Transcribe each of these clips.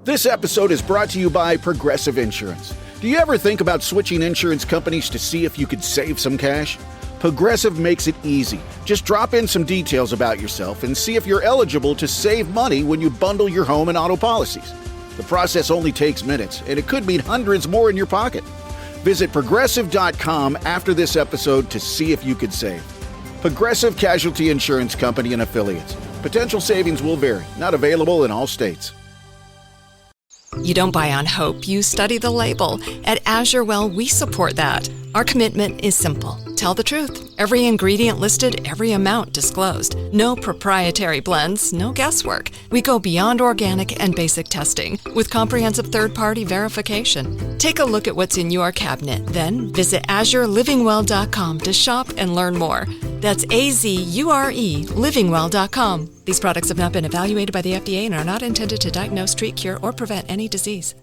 This episode is brought to you by Progressive Insurance. Do you ever think about switching insurance companies to see if you could save some cash? Progressive makes it easy. Just drop in some details about yourself and see if you're eligible to save money when you bundle your home and auto policies. The process only takes minutes, and it could mean hundreds more in your pocket. Visit Progressive.com after this episode to see if you could save. Progressive Casualty Insurance Company and Affiliates. Potential savings will vary. Not available in all states. You don't buy on hope, you study the label. At Azurewell, we support that. Our commitment is simple. Tell the truth. Every ingredient listed, every amount disclosed. No proprietary blends, no guesswork. We go beyond organic and basic testing with comprehensive third-party verification. Take a look at what's in your cabinet, then visit AzureLivingWell.com to shop and learn more. That's AZURE livingwell.com. These products have not been evaluated by the FDA and are not intended to diagnose, treat, cure, or prevent any disease.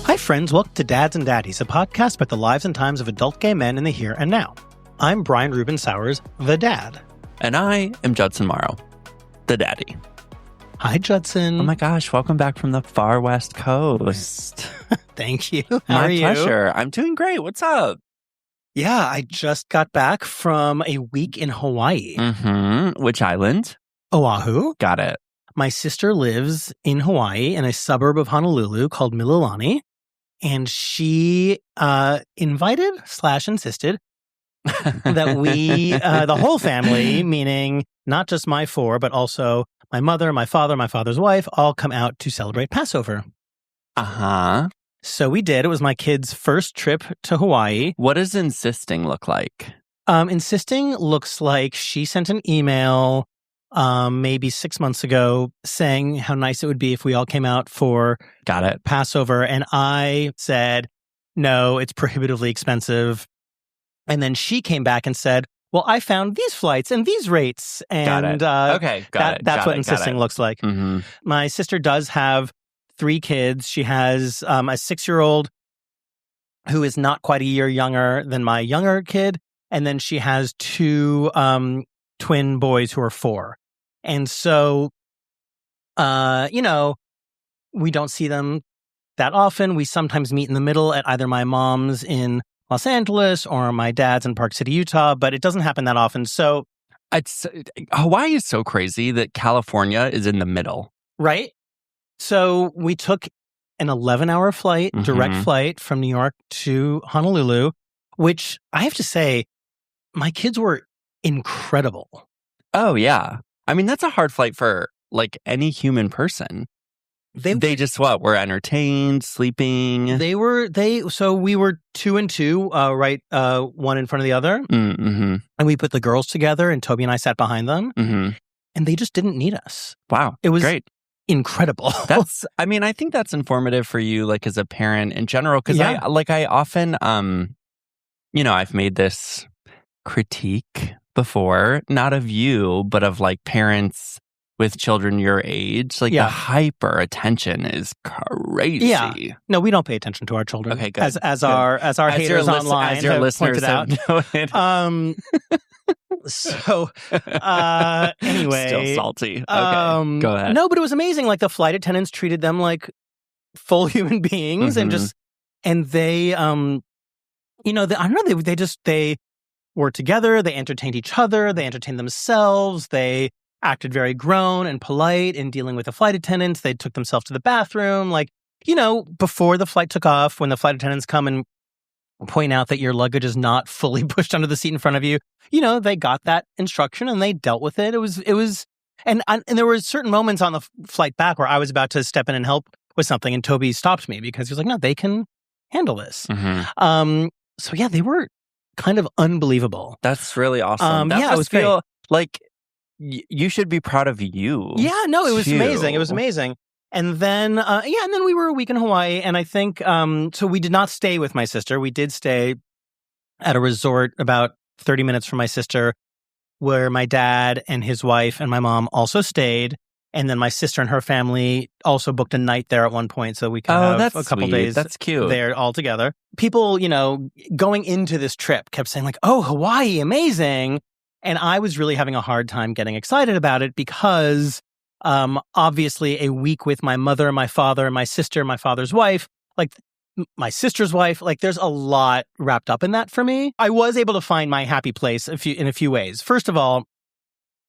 Hi friends, welcome to Dads and Daddies, a podcast about the lives and times of adult gay men in the here and now. I'm Brian Ruben Sowers, the dad. And I am Judson Morrow, the daddy. Hi, Judson. Oh my gosh, welcome back from the far west coast. Thank you. How My are you? pleasure. I'm doing great. What's up? Yeah, I just got back from a week in Hawaii. Which island? Oahu. Got it. My sister lives in Hawaii in a suburb of Honolulu called Mililani, and she insisted that we, the whole family, meaning not just my four, but also my mother, my father, my father's wife, all come out to celebrate Passover. Uh-huh. So we did. It was my kids' first trip to Hawaii. What does insisting look like? Insisting looks like she sent an email maybe 6 months ago saying how nice it would be if we all came out for Got it. Passover. And I said, no, it's prohibitively expensive. And then she came back and said, well, I found these flights and these rates. And got it. Okay, that's what insisting looks like. Mm-hmm. My sister does have 3 kids. She has a 6-year-old who is not quite a year younger than my younger kid. And then she has 2 twin boys who are 4. And so, we don't see them that often. We sometimes meet in the middle at either my mom's in Los Angeles or my dad's in Park City, Utah, but it doesn't happen that often. So Hawaii is so crazy that California is in the middle. Right? So we took an 11-hour flight, direct flight from New York to Honolulu, which I have to say, my kids were incredible. Oh, yeah. I mean, that's a hard flight for like any human person. They just were entertained, sleeping. So we were 2 and 2, right, one in front of the other. Mm-hmm. And we put the girls together and Toby and I sat behind them. Mm-hmm. And they just didn't need us. Wow. It was great. Incredible. I think that's informative for you, like as a parent in general. Cause I often, I've made this critique before, not of you, but of like parents with children your age, like the hyper attention is crazy. Yeah. No, we don't pay attention to our children. Okay, good. As our haters online as your have listeners pointed out. Noted. So anyway, Still salty. Okay, go ahead. No, but it was amazing. Like the flight attendants treated them like full human beings, and they, I don't know, they were together. They entertained each other. They entertained themselves. They acted very grown and polite in dealing with the flight attendants. They took themselves to the bathroom. Like, before the flight took off, when the flight attendants come and point out that your luggage is not fully pushed under the seat in front of you, they got that instruction and they dealt with it. It was, and there were certain moments on the flight back where I was about to step in and help with something, and Toby stopped me because he was like, no, they can handle this. So yeah, they were kind of unbelievable. That's really awesome. It was great. Like you should be proud of you. Yeah, no, it was amazing. It was amazing. And then, and then we were a week in Hawaii, and I think, so we did not stay with my sister. We did stay at a resort about 30 minutes from my sister, where my dad and his wife and my mom also stayed. And then my sister and her family also booked a night there at one point so we could have a couple days That's cute. there all together. People, going into this trip kept saying like, oh, Hawaii, amazing. And I was really having a hard time getting excited about it because obviously a week with my mother, my father, my sister, my father's wife, like my sister's wife, like there's a lot wrapped up in that for me. I was able to find my happy place in a few ways. First of all,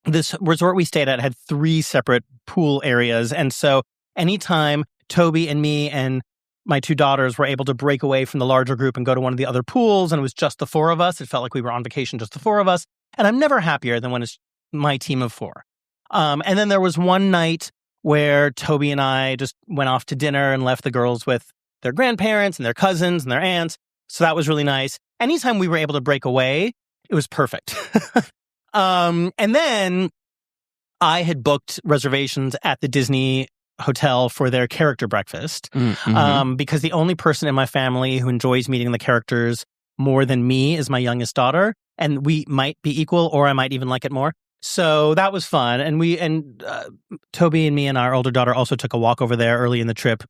this resort we stayed at had 3 separate pool areas. And so anytime Toby and me and my 2 daughters were able to break away from the larger group and go to one of the other pools, and it was just the 4 of us, it felt like we were on vacation, just the 4 of us. And I'm never happier than when it's my team of 4. And then there was one night where Toby and I just went off to dinner and left the girls with their grandparents and their cousins and their aunts. So that was really nice. Anytime we were able to break away, it was perfect. And then I had booked reservations at the Disney hotel for their character breakfast because the only person in my family who enjoys meeting the characters more than me is my youngest daughter, and we might be equal, or I might even like it more. So that was fun, and Toby and me and our older daughter also took a walk over there early in the trip,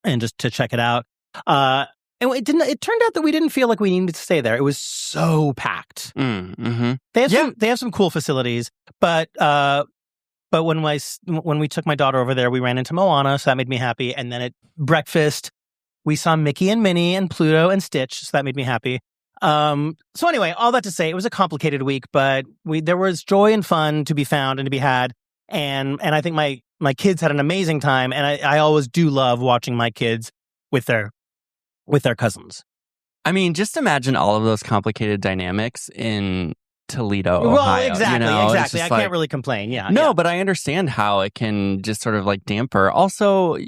and just to check it out. And it turned out that we didn't feel like we needed to stay there. It was so packed. They have some cool facilities, but when we took my daughter over there, we ran into Moana, so that made me happy. And then at breakfast, we saw Mickey and Minnie and Pluto and Stitch, so that made me happy. So anyway, all that to say, it was a complicated week, but there was joy and fun to be found and to be had. And I think my kids had an amazing time, and I always do love watching my kids with their cousins. I mean, just imagine all of those complicated dynamics in Toledo, Well, Ohio. Exactly. I can't really complain. Yeah. No, but I understand how it can just sort of like damper. Also,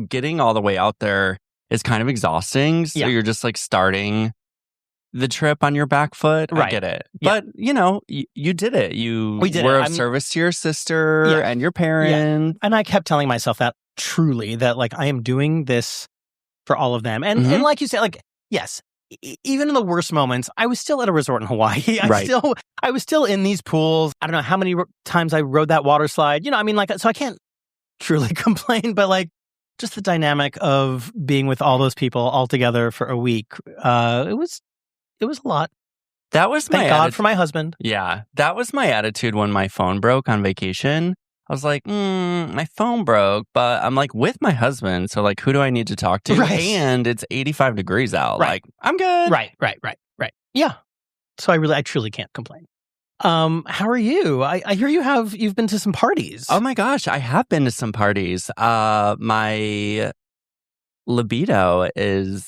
getting all the way out there is kind of exhausting. So you're just like starting the trip on your back foot. Right. I get it. But, you did it. We were of service to your sister and your parents. And I kept telling myself that truly, that like I am doing this for all of them. And like you said, like, yes, even in the worst moments, I was still at a resort in Hawaii. I was still in these pools. I don't know how many times I rode that water slide. So I can't truly complain, but like just the dynamic of being with all those people all together for a week, it was a lot. That was Thank God for my husband. Yeah, that was my attitude when my phone broke on vacation. I was like, my phone broke, but I'm like with my husband. So like, who do I need to talk to? Right. And it's 85 degrees out. Right. Like, I'm good. Right. Yeah. So I truly can't complain. How are you? I hear you've been to some parties. Oh my gosh, I have been to some parties. My libido is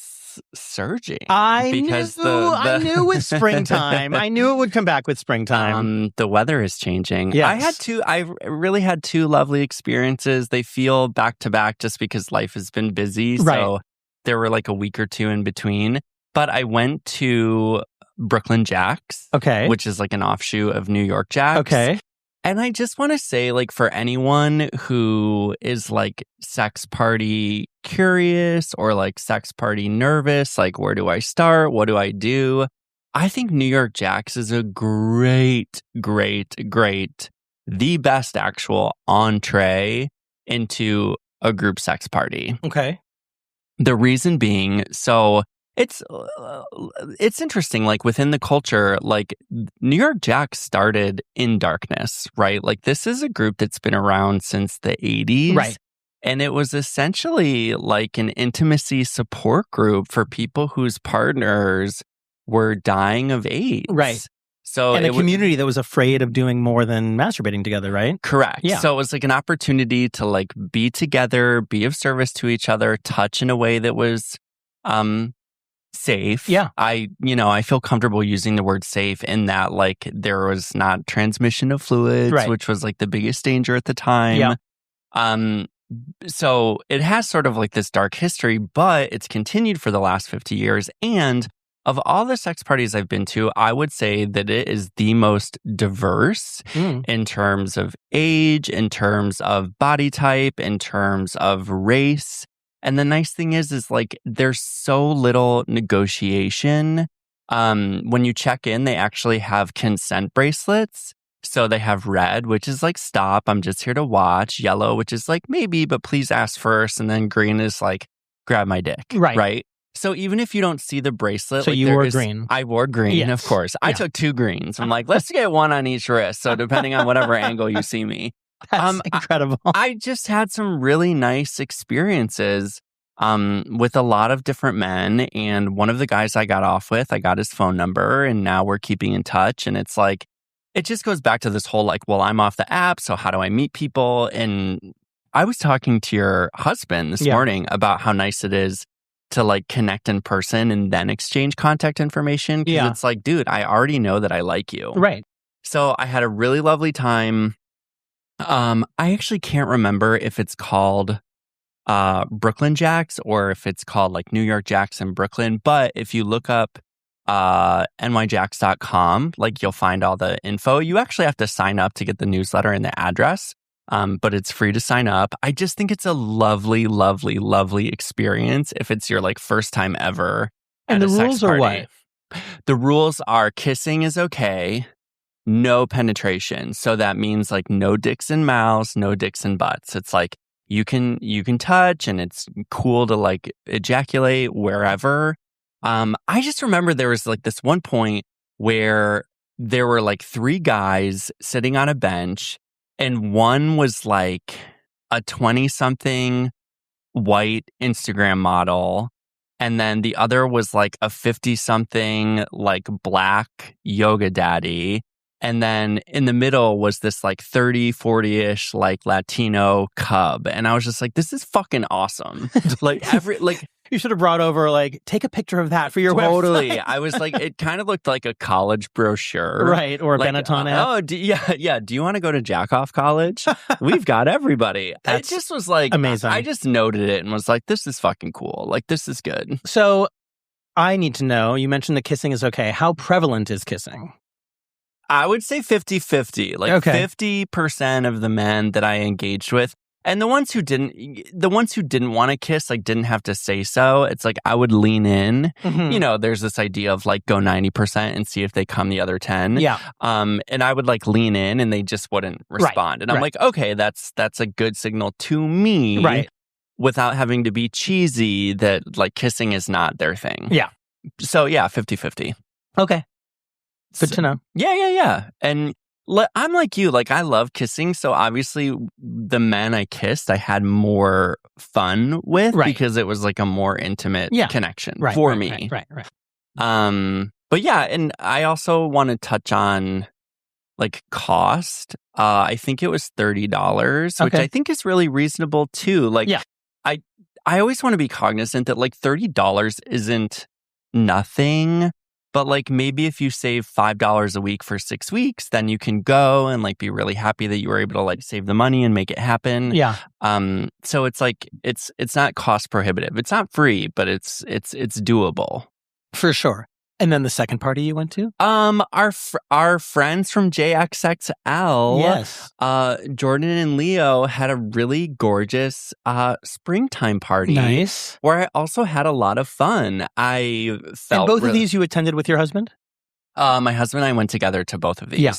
surging. I knew with springtime. I knew it would come back with springtime. The weather is changing. Yes. I really had 2 lovely experiences. They feel back to back just because life has been busy. Right. So there were like a week or 2 in between. But I went to Brooklyn Jacks, which is like an offshoot of New York Jacks. Okay. And I just want to say, like, for anyone who is like sex party curious or like sex party nervous, like, where do I start? What do I do? I think New York Jacks is a great, the best actual entree into a group sex party. Okay. The reason being, so it's interesting, like within the culture, like New York Jacks started in darkness, right? Like this is a group that's been around since the 80s. Right. And it was essentially like an intimacy support group for people whose partners were dying of AIDS. Right. So and a community that was afraid of doing more than masturbating together, right? Correct. Yeah. So it was like an opportunity to like be together, be of service to each other, touch in a way that was safe. Yeah. I feel comfortable using the word safe in that like there was not transmission of fluids, which was like the biggest danger at the time. Yeah. So it has sort of like this dark history, but it's continued for the last 50 years. And of all the sex parties I've been to, I would say that it is the most diverse in terms of age, in terms of body type, in terms of race. And the nice thing is like there's so little negotiation. When you check in, they actually have consent bracelets So they have red, which is like, stop, I'm just here to watch. Yellow, which is like, maybe, but please ask first. And then green is like, grab my dick. Right. So even if you don't see the bracelet. So like, you wore green. I wore green, yes. Of course. I took 2 greens. I'm like, let's get one on each wrist. So depending on whatever angle you see me. That's incredible. I just had some really nice experiences with a lot of different men. And one of the guys I got off with, I got his phone number, and now we're keeping in touch. And it's like, it just goes back to this whole like, well, I'm off the app, so how do I meet people? And I was talking to your husband this morning about how nice it is to like connect in person and then exchange contact information. Because it's like, dude, I already know that I like you. Right. So I had a really lovely time. I actually can't remember if it's called Brooklyn Jacks or if it's called like New York Jacks in Brooklyn. But if you look up nyjacks.com, like you'll find all the info. You actually have to sign up to get the newsletter and the address, but it's free to sign up. I just think it's a lovely, lovely, lovely experience if it's your like first time ever. And the rules are what? The rules are kissing is okay, no penetration. So that means like no dicks in mouths, no dicks in butts. It's like you can touch, and it's cool to like ejaculate wherever. I just remember there was like this one point where there were like 3 guys sitting on a bench, and one was like a 20-something white Instagram model, and then the other was like a 50-something like black yoga daddy. And then in the middle was this like 30, 40-ish like Latino cub. And I was just like, this is fucking awesome. You should have brought over like, take a picture of that for your totally. website. I was like, it kind of looked like a college brochure. Right. Or a like, Benetton app. Yeah. Do you want to go to Jackoff College? We've got everybody. It just was like, amazing. I just noted it and was like, this is fucking cool. Like, this is good. So I need to know, you mentioned that kissing is okay. How prevalent is kissing? I would say 50-50. Like 50% of the men that I engaged with, and the ones who didn't want to kiss, like didn't have to say so. It's like I would lean in. Mm-hmm. You know, there's this idea of like go 90% and see if they come the other 10. Yeah. And I would like lean in, and they just wouldn't respond. And I'm like, okay, that's a good signal to me. Right. Without having to be cheesy that like kissing is not their thing. Yeah. So yeah, 50-50. Okay. Good to know. Yeah. And I'm like you, like I love kissing. So obviously the men I kissed, I had more fun with because it was like a more intimate connection for me. Right. But yeah, and I also want to touch on like cost. I think it was $30, which I think is really reasonable too. Like I always want to be cognizant that like $30 isn't nothing. But like maybe if you save $5 a week for 6 weeks, then you can go and like be really happy that you were able to like save the money and make it happen. Yeah. So it's like it's not cost prohibitive. It's not free, but it's doable. For sure. And then the second party you went to? Our friends from JXXL, yes, Jordan and Leo had a really gorgeous springtime party. Nice. Where I also had a lot of fun. I felt and both of these you attended with your husband? My husband and I went together to both of these. Yeah.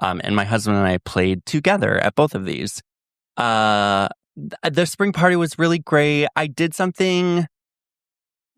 And my husband and I played together at both of these. The spring party was really great. I did something.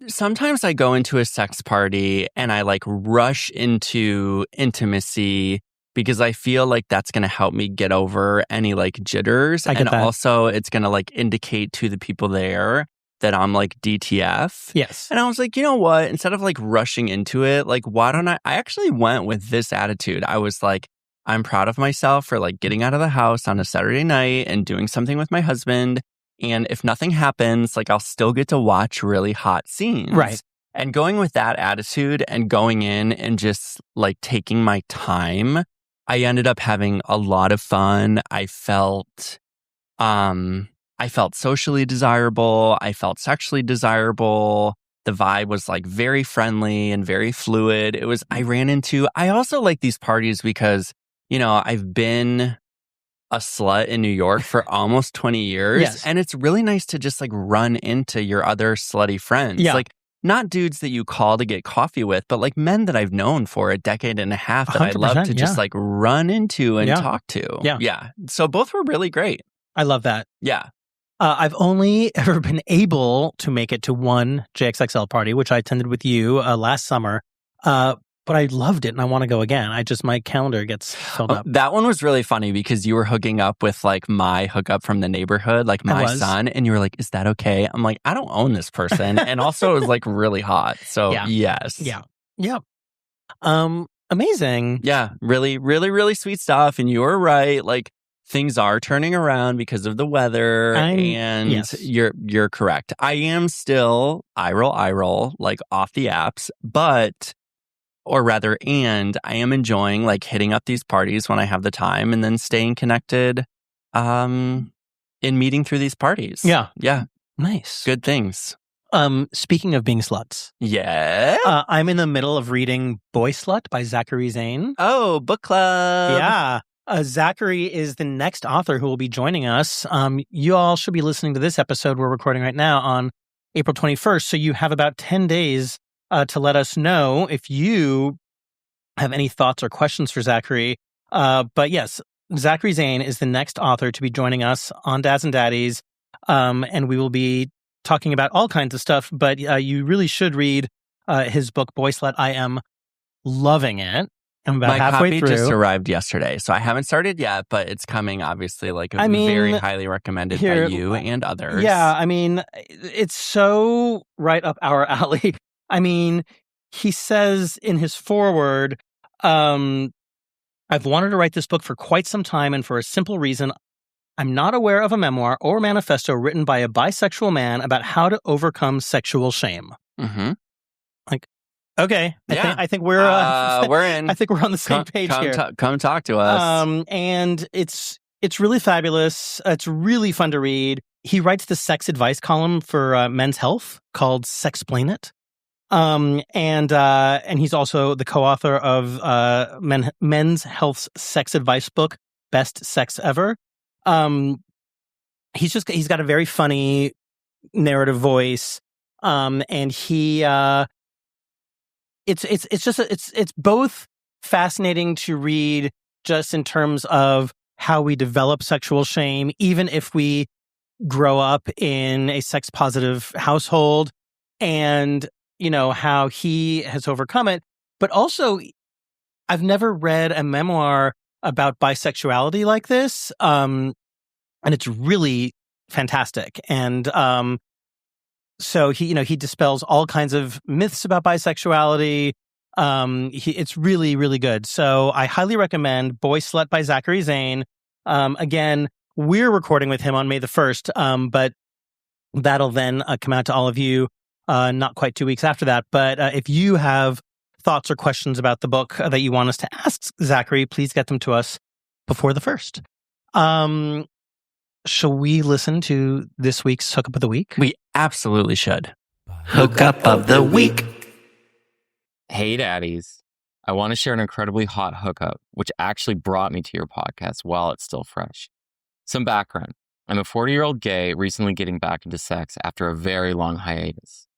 Sometimes I go into a sex party and I like rush into intimacy because I feel like that's going to help me get over any like jitters. And also it's going to like indicate to the people there that I'm like DTF. Yes. And I was like, you know what? Instead of like rushing into it, like, why don't I actually went with this attitude. I was like, I'm proud of myself for like getting out of the house on a Saturday night and doing something with my husband. And if nothing happens, like I'll still get to watch really hot scenes. Right. And going with that attitude and going in and just like taking my time, I ended up having a lot of fun. I felt socially desirable. I felt sexually desirable. The vibe was like very friendly and very fluid. I also like these parties because, you know, I've been a slut in New York for almost 20 years. Yes. And it's really nice to just like run into your other slutty friends. Yeah. Like not dudes that you call to get coffee with, but like men that I've known for a decade and a half that I love to just like run into and talk to. Yeah. So both were really great. I love that. Yeah. I've only ever been able to make it to one JXXL party, which I attended with you last summer. But I loved it and I want to go again. My calendar gets filled up. That one was really funny because you were hooking up with like my hookup from the neighborhood, like my son. And you were like, is that okay? I'm like, I don't own this person. And also it was like really hot. So yes. Yeah. Yep. Amazing. Yeah. Really, really, really sweet stuff. And you were right. Like things are turning around because of the weather. You're correct. I am still eye roll, like off the apps, and I am enjoying like hitting up these parties when I have the time and then staying connected in meeting through these parties. Yeah. Yeah. Nice. Good things. Speaking of being sluts. Yeah. I'm in the middle of reading Boy Slut by Zachary Zane. Oh, book club. Yeah. Zachary is the next author who will be joining us. You all should be listening to this episode we're recording right now on April 21st. So you have about 10 days to let us know if you have any thoughts or questions for Zachary. But yes, Zachary Zane is the next author to be joining us on Dads and Daddies. And we will be talking about all kinds of stuff, but you really should read his book, Boy Slut. I am loving it. I'm about halfway through. My copy just arrived yesterday, so I haven't started yet, but it's coming, obviously, very highly recommended by you and others. Yeah, I mean, it's so right up our alley. I mean, he says in his foreword, I've wanted to write this book for quite some time, and for a simple reason, I'm not aware of a memoir or manifesto written by a bisexual man about how to overcome sexual shame. Mm-hmm. Like, okay, I think we're in. I think we're on the same page here. Come talk to us. And it's really fabulous. It's really fun to read. He writes the sex advice column for Men's Health called Sexplain It. And he's also the co-author of Men's Health's sex advice book, Best Sex Ever. He's got a very funny narrative voice. And he it's both fascinating to read just in terms of how we develop sexual shame, even if we grow up in a sex positive household, and how he has overcome it. But also, I've never read a memoir about bisexuality like this. And it's really fantastic. And so he dispels all kinds of myths about bisexuality. It's really, really good. So I highly recommend Boy Slut by Zachary Zane. Again, we're recording with him on May the 1st, but that'll then come out to all of you not quite 2 weeks after that. But if you have thoughts or questions about the book that you want us to ask Zachary, please get them to us before the 1st. Shall we listen to this week's Hookup of the Week? We absolutely should. Hookup of the Week. Hey, daddies. I want to share an incredibly hot hookup, which actually brought me to your podcast while it's still fresh. Some background. I'm a 40-year-old gay recently getting back into sex after a very long hiatus.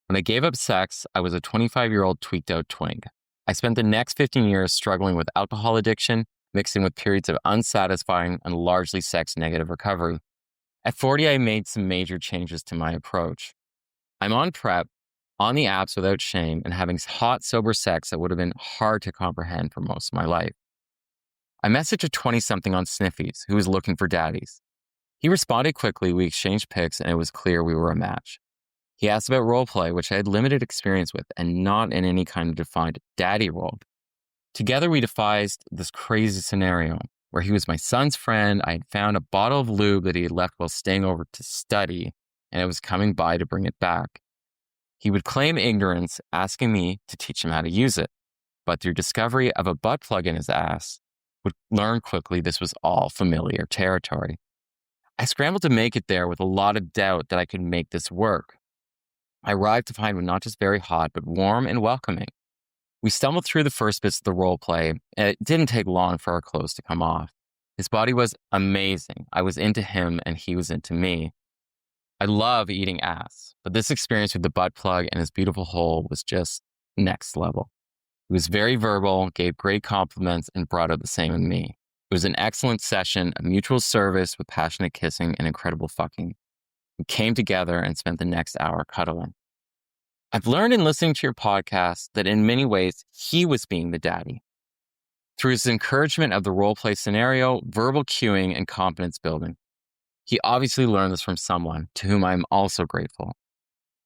When I gave up sex, I was a 25-year-old tweaked out twink. I spent the next 15 years struggling with alcohol addiction, mixing with periods of unsatisfying and largely sex-negative recovery. At 40, I made some major changes to my approach. I'm on PrEP, on the apps without shame, and having hot, sober sex that would have been hard to comprehend for most of my life. I messaged a 20-something on Sniffies who was looking for daddies. He responded quickly, we exchanged pics, and it was clear we were a match. He asked about roleplay, which I had limited experience with and not in any kind of defined daddy role. Together, we devised this crazy scenario where he was my son's friend. I had found a bottle of lube that he had left while staying over to study, and I was coming by to bring it back. He would claim ignorance, asking me to teach him how to use it. But through discovery of a butt plug in his ass, would learn quickly this was all familiar territory. I scrambled to make it there with a lot of doubt that I could make this work. I arrived to find him not just very hot, but warm and welcoming. We stumbled through the first bits of the role play, and it didn't take long for our clothes to come off. His body was amazing. I was into him, and he was into me. I love eating ass, but this experience with the butt plug and his beautiful hole was just next level. He was very verbal, gave great compliments, and brought out the same in me. It was an excellent session of mutual service with passionate kissing and incredible fucking. We came together and spent the next hour cuddling. I've learned in listening to your podcast that in many ways, he was being the daddy. Through his encouragement of the role play scenario, verbal cueing, and confidence building. He obviously learned this from someone to whom I'm also grateful.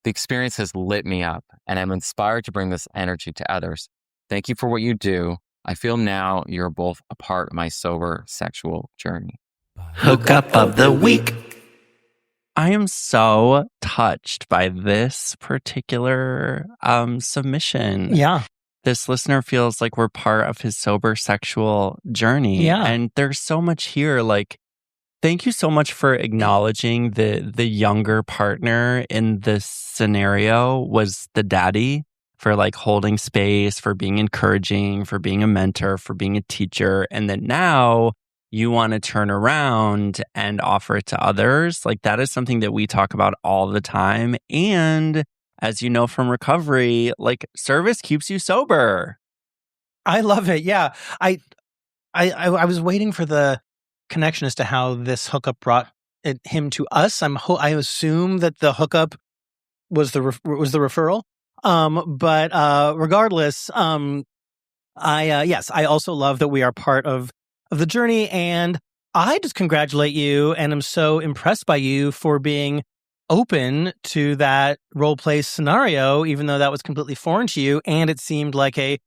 The experience has lit me up, and I'm inspired to bring this energy to others. Thank you for what you do. I feel now you're both a part of my sober sexual journey. Hookup of the week. I am so touched by this particular submission. Yeah. This listener feels like we're part of his sober sexual journey. Yeah. And there's so much here. Like, thank you so much for acknowledging the younger partner in this scenario was the daddy, for like holding space, for being encouraging, for being a mentor, for being a teacher. And that now you want to turn around and offer it to others. Like, that is something that we talk about all the time. And as you know from recovery, like, service keeps you sober. I love it. Yeah. I was waiting for the connection as to how this hookup brought him to us. I assume that the hookup was the referral. But regardless, I also love that we are part of the journey, and I just congratulate you and am so impressed by you for being open to that role play scenario, even though that was completely foreign to you and it seemed like a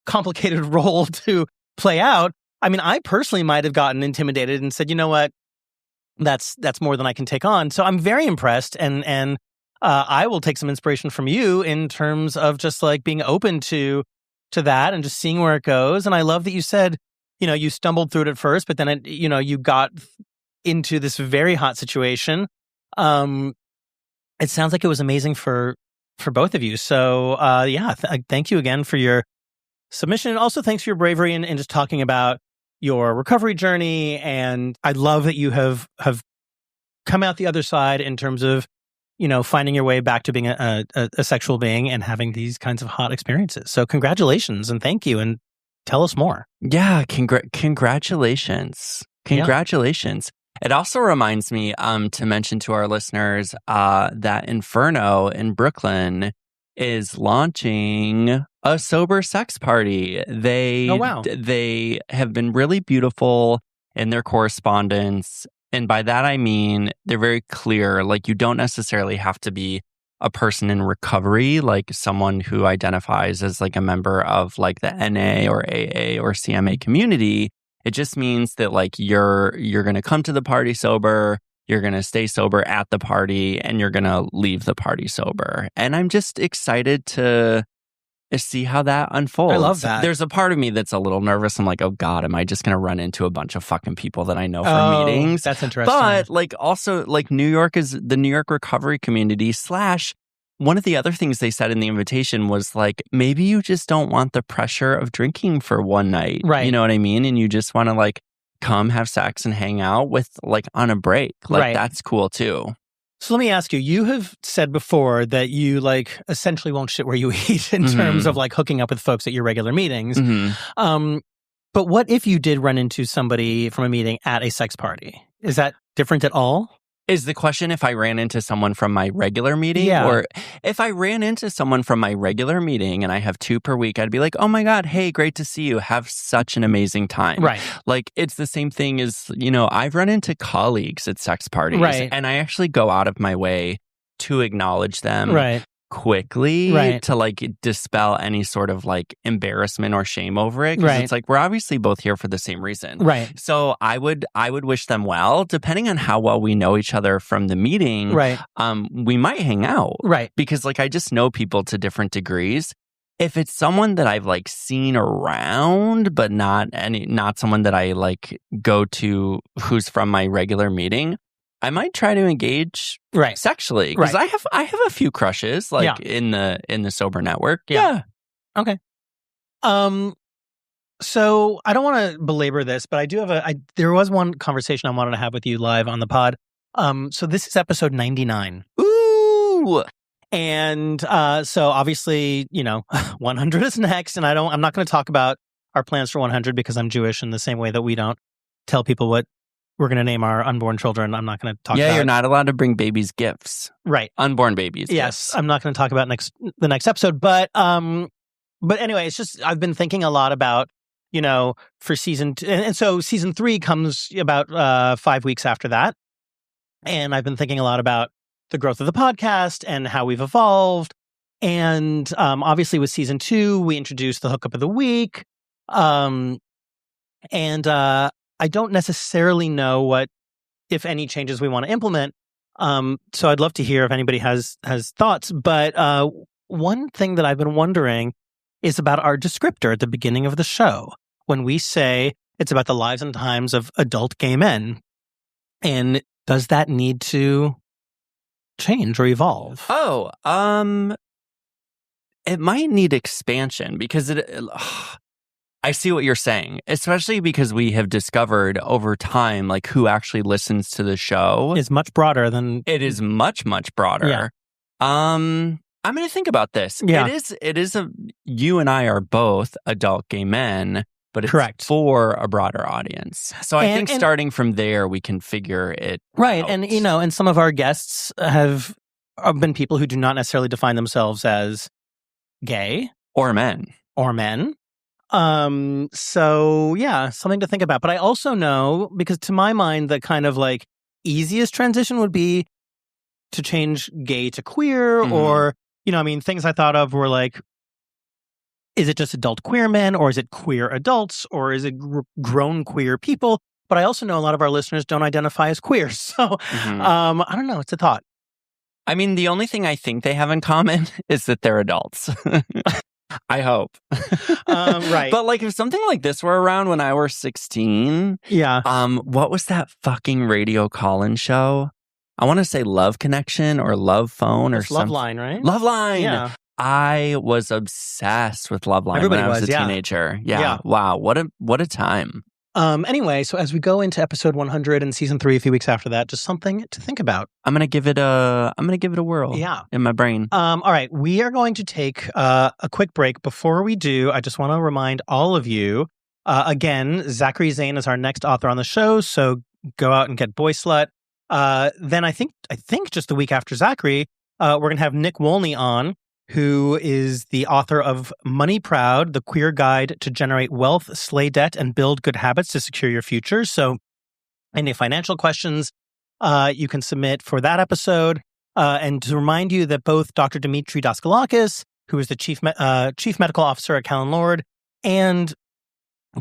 complicated role to play out. I mean, I personally might have gotten intimidated and said, you know what, that's more than I can take on. So I'm very impressed, and I will take some inspiration from you in terms of just like being open to that and just seeing where it goes. And I love that you said, you stumbled through it at first, but then you got into this very hot situation. It sounds like it was amazing for both of you. So thank you again for your submission, and also thanks for your bravery in just talking about your recovery journey. And I love that you have come out the other side in terms of finding your way back to being a sexual being and having these kinds of hot experiences. So congratulations and thank you, and tell us more. Yeah, congratulations. Congratulations. Yeah. It also reminds me to mention to our listeners that Inferno in Brooklyn is launching a sober sex party. They have been really beautiful in their correspondence. And by that, I mean, they're very clear. Like, you don't necessarily have to be a person in recovery, like someone who identifies as like a member of like the NA or AA or CMA community. It just means that like you're going to come to the party sober, you're going to stay sober at the party, and you're going to leave the party sober. And I'm just excited to see how that unfolds. I love that. There's a part of me that's a little nervous. I'm like, oh God, am I just going to run into a bunch of fucking people that I know from meetings? That's interesting. But like also like New York is the New York recovery community / one of the other things they said in the invitation was like, maybe you just don't want the pressure of drinking for one night. Right. You know what I mean? And you just want to like come have sex and hang out with like on a break. Like right. That's cool too. So let me ask you, you have said before that you like essentially won't shit where you eat in terms of like hooking up with folks at your regular meetings. But what if you did run into somebody from a meeting at a sex party? Is that different at all? Is the question if I ran into someone from my regular meeting? Yeah. Or if I ran into someone from my regular meeting and I have 2 per week, I'd be like, oh my God, hey, great to see you. Have such an amazing time. Right. Like, it's the same thing as, I've run into colleagues at sex parties. Right. And I actually go out of my way to acknowledge them. Right. Quickly right. to like dispel any sort of like embarrassment or shame over it. Because right. it's like, we're obviously both here for the same reason. Right. So I would wish them well, depending on how well we know each other from the meeting. Right. We might hang out. Right. Because like I just know people to different degrees. If it's someone that I've like seen around, but not someone that I like go to who's from my regular meeting, I might try to engage right. sexually because right. I have a few crushes like in the sober network. Yeah. Okay. So I don't want to belabor this, but I do have there was one conversation I wanted to have with you live on the pod So this is episode 99. Ooh! And so obviously, 100 is next. And I'm not going to talk about our plans for 100 because I'm Jewish in the same way that we don't tell people what we're going to name our unborn children. I'm not going to talk about. Yeah, you're not allowed to bring babies gifts. Right. Unborn babies. Yes. Gifts. I'm not going to talk about the next episode. But anyway, it's just, I've been thinking a lot about, for season 2. And so season 3 comes about 5 weeks after that. And I've been thinking a lot about the growth of the podcast and how we've evolved. And obviously with season 2, we introduced the Hookup of the Week. I don't necessarily know what, if any, changes we want to implement. So I'd love to hear if anybody has thoughts. But one thing that I've been wondering is about our descriptor at the beginning of the show. When we say it's about the lives and times of adult gay men. And does that need to change or evolve? Oh, it might need expansion because I see what you're saying, especially because we have discovered over time, like who actually listens to the show is much broader than it is. Much broader. Yeah. I'm going to think about this. Yeah. It is you and I are both adult gay men, but it's correct for a broader audience. So I think starting from there, we can figure it right. out. And some of our guests have been people who do not necessarily define themselves as gay or men. So yeah, something to think about. But I also know, because to my mind, the kind of like easiest transition would be to change gay to queer, or, things I thought of were like, is it just adult queer men, or is it queer adults, or is it grown queer people? But I also know a lot of our listeners don't identify as queer. So I don't know. It's a thought. I mean, the only thing I think they have in common is that they're adults. I hope. Right. But like if something like this were around when I was 16, what was that fucking radio call-in show? I want to say Love Connection or Love Phone or something. Loveline, right? Loveline. Yeah. I was obsessed with Loveline Everybody when I was a yeah. teenager. Yeah. Wow. What a time. Anyway, so as we go into episode 100 and season 3 a few weeks after that, just something to think about. I'm gonna give it a whirl. Yeah. In my brain. All right, we are going to take a quick break. Before we do, I just want to remind all of you again, Zachary Zane is our next author on the show, so go out and get Boy Slut. Then I think just the week after Zachary, we're gonna have Nick Wolney on, who is the author of Money Proud, The Queer Guide to Generate Wealth, Slay Debt, and Build Good Habits to Secure Your Future. So any financial questions you can submit for that episode. And to remind you that both Dr. Dimitri Daskalakis, who is the chief medical officer at Callan Lord, and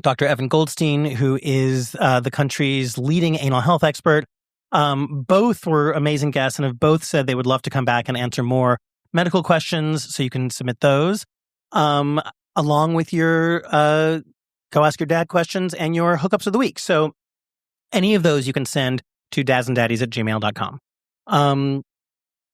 Dr. Evan Goldstein, who is the country's leading anal health expert, both were amazing guests and have both said they would love to come back and answer more medical questions, so you can submit those along with your Go Ask Your Dad questions and your hookups of the week. So any of those you can send to dadsanddaddies@gmail.com.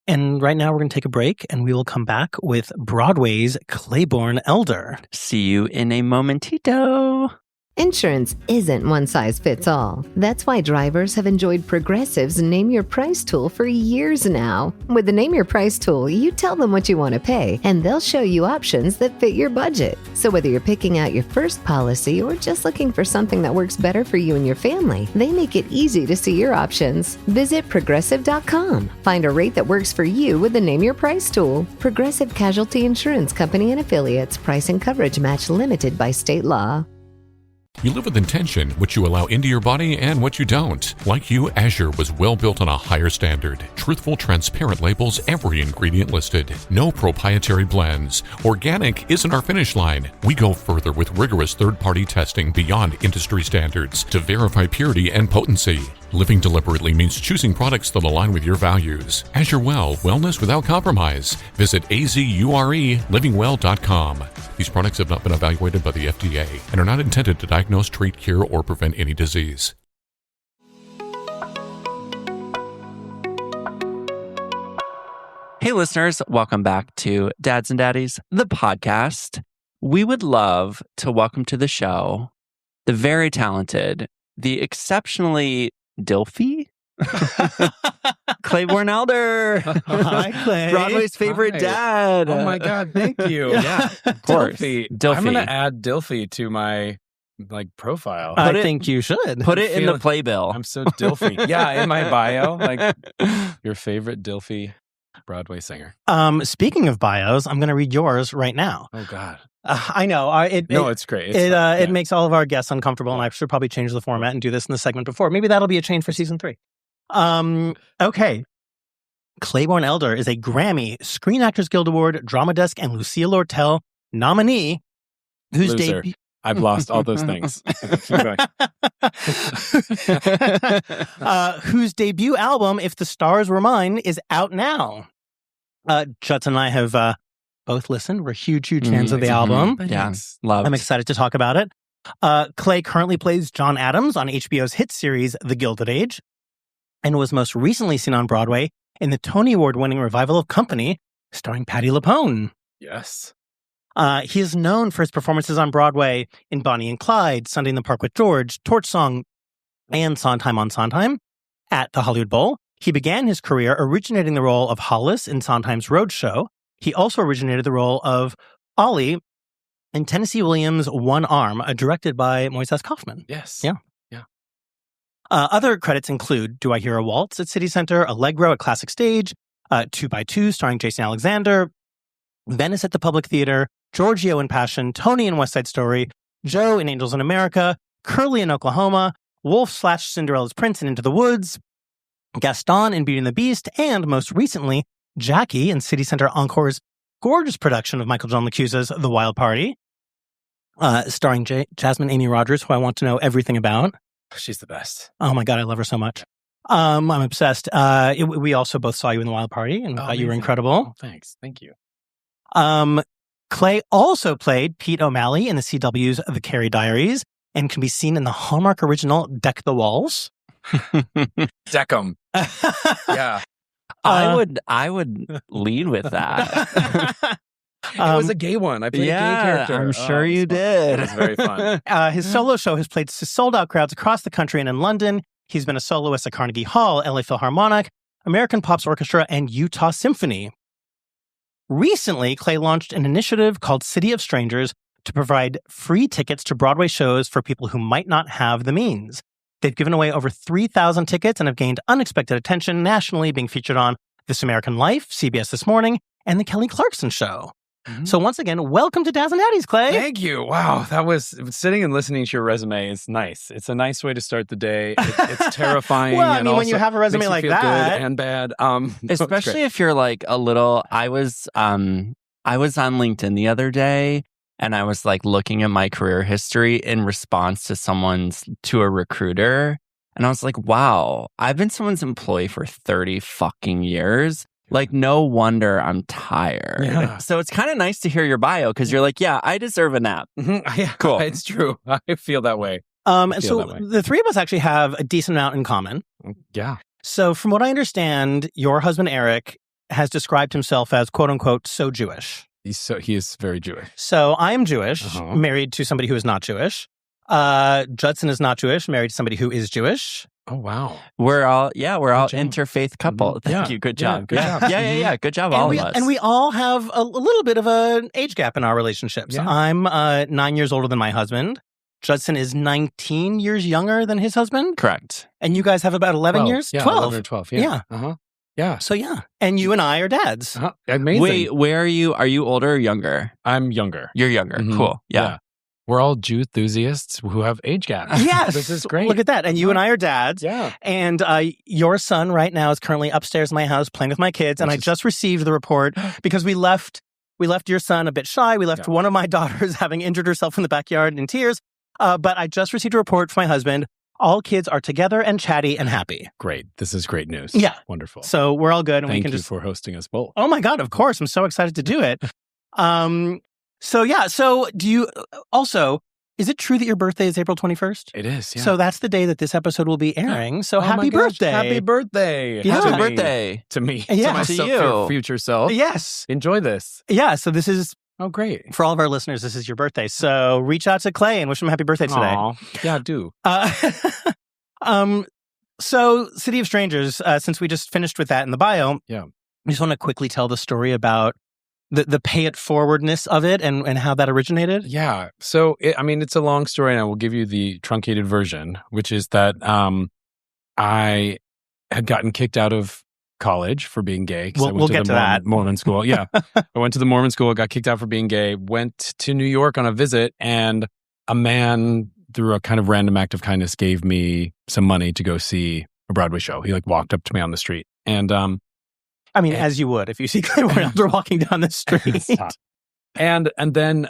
And right now we're going to take a break and we will come back with Broadway's Claybourne Elder. See you in a momentito. Insurance isn't one size fits all. That's why drivers have enjoyed Progressive's Name Your Price tool for years now. With the Name Your Price tool, you tell them what you want to pay, and they'll show you options that fit your budget. So whether you're picking out your first policy or just looking for something that works better for you and your family, they make it easy to see your options. Visit Progressive.com. Find a rate that works for you with the Name Your Price tool. Progressive Casualty Insurance Company and Affiliates. Price and coverage match limited by state law. You live with intention, what you allow into your body and what you don't. Like you, Azure was well built on a higher standard. Truthful, transparent labels, every ingredient listed. No proprietary blends. Organic isn't our finish line. We go further with rigorous third-party testing beyond industry standards to verify purity and potency. Living deliberately means choosing products that align with your values. Azure Well, wellness without compromise. Visit azurelivingwell.com. These products have not been evaluated by the FDA and are not intended to diagnose, treat, cure, or prevent any disease. Hey listeners, welcome back to Dads and Daddies, the podcast. We would love to welcome to the show the very talented, the exceptionally DILFy, Claybourne Elder. Hi, Clay. Broadway's favorite dad. Oh my God, thank you. Yeah, of course. Dilfy. I'm going to add Dilfy to my profile. I think you should. Put it in the playbill. I'm so Dilfy. Yeah, in my bio, like your favorite Dilfy Broadway singer. Speaking of bios, I'm going to read yours right now. Oh God. I know. It's great. It makes all of our guests uncomfortable, and I should probably change the format and do this in the segment before. Maybe that'll be a change for season 3. Okay. Claybourne Elder is a Grammy, Screen Actors Guild Award, Drama Desk, and Lucille Lortel nominee whose debut... I've lost all those things. Whose debut album, If the Stars Were Mine, is out now. Judson and I have both listened. We're huge fans of the album. Yeah, love. I'm excited to talk about it. Clay currently plays John Adams on HBO's hit series The Gilded Age, and was most recently seen on Broadway in the Tony Award-winning revival of Company, starring Patti LuPone. Yes. He is known for his performances on Broadway in Bonnie and Clyde, Sunday in the Park with George, Torch Song, and Sondheim on Sondheim. At the Hollywood Bowl, he began his career originating the role of Hollis in Sondheim's Roadshow. He also originated the role of Ollie in Tennessee Williams' One Arm, directed by Moises Kaufman. Yes. Yeah. Other credits include Do I Hear a Waltz at City Center, Allegro at Classic Stage, 2x2 starring Jason Alexander, Venice at the Public Theater, Giorgio in Passion, Tony in West Side Story, Joe in Angels in America, Curly in Oklahoma, Wolf/Cinderella's Prince in Into the Woods, Gaston in Beauty and the Beast, and most recently, Jackie in City Center Encore's gorgeous production of Michael John LaCusa's The Wild Party, starring Jasmine Amy Rogers, who I want to know everything about. She's the best. Oh my God, I love her so much. I'm obsessed. We also both saw you in The Wild Party and thought you were incredible. Oh, thanks. Thank you. Clay also played Pete O'Malley in the CW's The Carrie Diaries and can be seen in the Hallmark original Deck the Walls. Deck 'em. Yeah. I would lead with that. It was a gay one. I played a gay character. I'm sure you did. It was very fun. His solo show has played sold-out crowds across the country and in London. He's been a soloist at Carnegie Hall, LA Philharmonic, American Pops Orchestra, and Utah Symphony. Recently, Clay launched an initiative called City of Strangers to provide free tickets to Broadway shows for people who might not have the means. They've given away over 3,000 tickets and have gained unexpected attention nationally, being featured on This American Life, CBS This Morning, and The Kelly Clarkson Show. Mm-hmm. So once again, welcome to Daz and Daddies, Clay. Thank you. Wow, that was sitting and listening to your resume is nice. It's a nice way to start the day. It's terrifying. Well, I mean, when you have a resume like that, good and bad, especially if you're like a little. I was on LinkedIn the other day, and I was like looking at my career history in response to a recruiter, and I was like, wow, I've been someone's employee for 30 fucking years. Like, no wonder I'm tired. Yeah. So it's kind of nice to hear your bio because you're like, yeah, I deserve a nap. Mm-hmm. Yeah, cool. It's true. I feel that way. The three of us actually have a decent amount in common. Yeah. So from what I understand, your husband, Eric, has described himself as, quote unquote, so Jewish. He is very Jewish. So I am Jewish, married to somebody who is not Jewish. Judson is not Jewish, married to somebody who is Jewish. Oh, wow. We're all interfaith couple. Thank you. Good job. Good job. Yeah. Good job, all of us. And we all have a little bit of an age gap in our relationships. Yeah. I'm 9 years older than my husband. Judson is 19 years younger than his husband. Correct. And you guys have about 11 years? Yeah, 12. 11 or 12. Yeah. Uh-huh. Yeah. So, yeah. And you and I are dads. Uh-huh. Amazing. Wait, where are you? Are you older or younger? I'm younger. You're younger. Mm-hmm. Cool. Yeah. We're all Jew enthusiasts who have age gaps. Yes. This is great. Look at that. And you and I are dads. Yeah. And your son right now is currently upstairs in my house playing with my kids. And I just received the report because we left your son a bit shy. We left one of my daughters having injured herself in the backyard in tears. But I just received a report from my husband. All kids are together and chatty and happy. Great. This is great news. Yeah. Wonderful. So we're all good. And Thank you for hosting us both. Oh my God, of course. I'm so excited to do it. So do you also, is it true that your birthday is April 21st? It is, yeah. So that's the day that this episode will be airing. So happy birthday. Happy birthday. Yeah. Happy birthday. To me. Yeah. To myself, to you. your future self. Yes. Enjoy this. Yeah. So this is, oh, great. For all of our listeners, this is your birthday. So reach out to Clay and wish him happy birthday today. Aww. Yeah, do. So, City of Strangers, since we just finished with that in the bio, Yeah. I just want to quickly tell the story about the pay it forwardness of it and how that originated. Yeah. So, it's a long story, and I will give you the truncated version, which is that I had gotten kicked out of college for being gay. We'll get to that. Mormon school. Yeah. I went to the Mormon school, got kicked out for being gay, went to New York on a visit, and a man, through a kind of random act of kindness, gave me some money to go see a Broadway show. He walked up to me on the street. And as you would if you see Claybourne Elder walking down the street. And then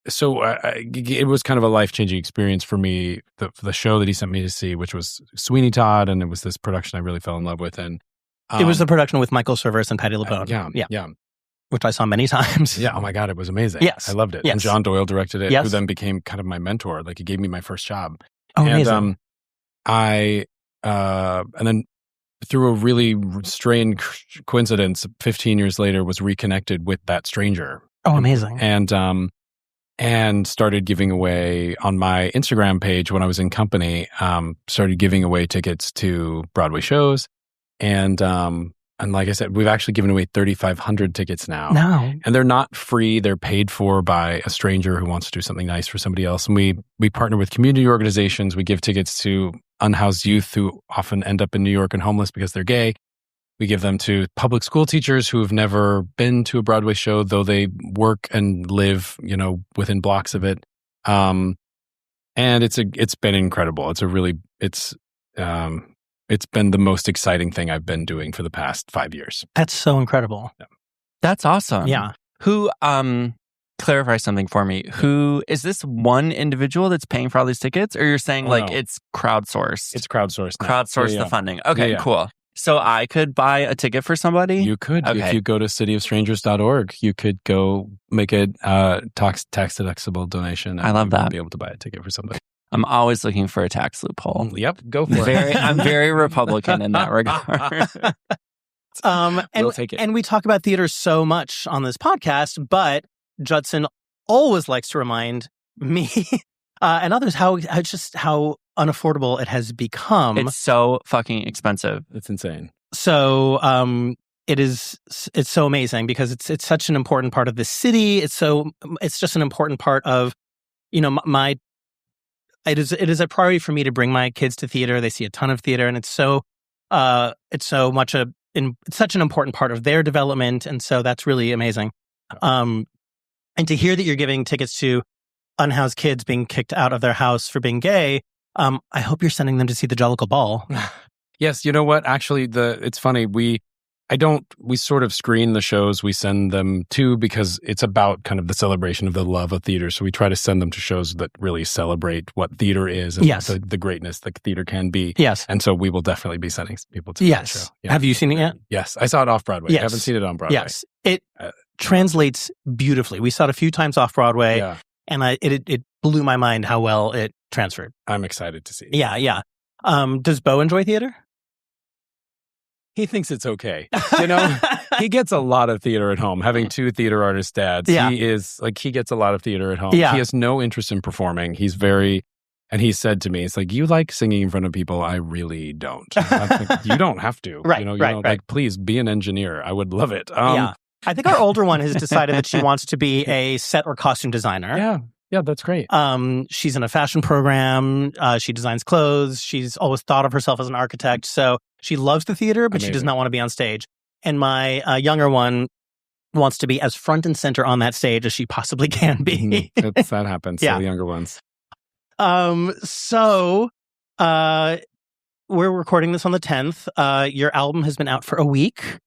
it was kind of a life-changing experience for me, the show that he sent me to see, which was Sweeney Todd, and it was this production I really fell in love with. And it was the production with Michael Cerveris and Patti LuPone. Yeah. Which I saw many times. Yeah. Oh my God, it was amazing. Yes. I loved it. Yes. And John Doyle directed it, Yes. who then became kind of my mentor. He gave me my first job. Oh, and amazing. And then through a really strange coincidence, 15 years later, was reconnected with that stranger. Oh, amazing. And started giving away on my Instagram page when I was in company, started giving away tickets to Broadway shows. And like I said, we've actually given away 3,500 tickets now. No. And they're not free. They're paid for by a stranger who wants to do something nice for somebody else. And we partner with community organizations. We give tickets to unhoused youth who often end up in New York and homeless because they're gay. We give them to public school teachers who have never been to a Broadway show, though they work and live, within blocks of it. And it's been incredible. It's been the most exciting thing I've been doing for the past 5 years. That's so incredible. Yeah. That's awesome. Yeah. Who, clarify something for me. Who, is this one individual that's paying for all these tickets? Or you're saying No. it's crowdsourced? It's crowdsourced now. Crowdsource the funding. Okay, cool. So I could buy a ticket for somebody? You could. Okay. If you go to cityofstrangers.org, you could go make a tax-deductible donation. I love that. Be able to buy a ticket for somebody. I'm always looking for a tax loophole. Yep, go for it. I'm very Republican in that regard. We'll take it. And we talk about theater so much on this podcast, but Judson always likes to remind me and others how unaffordable it has become. It's so fucking expensive. It's insane. So it's so amazing because it's such an important part of the city. It's just an important part of it is a priority for me to bring my kids to theater. They see a ton of theater, and it's such an important part of their development, and so that's really amazing. And to hear that you're giving tickets to unhoused kids being kicked out of their house for being gay, I hope you're sending them to see the Jellicle Ball. Yes, you know what? Actually, it's funny. We sort of screen the shows we send them to because it's about kind of the celebration of the love of theater. So we try to send them to shows that really celebrate what theater is and Yes. the greatness that theater can be. Yes. And so we will definitely be sending people to Yes. that show. Yeah. Have you seen it yet? Yes. I saw it off Broadway. Yes. I haven't seen it on Broadway. Yes. It translates beautifully. We saw it a few times off Broadway, Yeah. and it blew my mind how well it transferred. I'm excited to see it. Yeah. Does Bo enjoy theater? He thinks it's okay. He gets a lot of theater at home. Having two theater artist dads, Yeah. he gets a lot of theater at home. Yeah. He has no interest in performing. And he said to me, it's like, you like singing in front of people. I really don't. I'm like, you don't have to. Right, right. Like, please be an engineer. I would love it. Yeah. I think our older one has decided that she wants to be a set or costume designer. Yeah, that's great. She's in a fashion program. She designs clothes. She's always thought of herself as an architect. So she loves the theater, but she does Amazing. not want to be on stage. And my younger one wants to be as front and center on that stage as she possibly can be. That happens. Yeah. So the younger ones. So we're recording this on the 10th. Your album has been out for a week.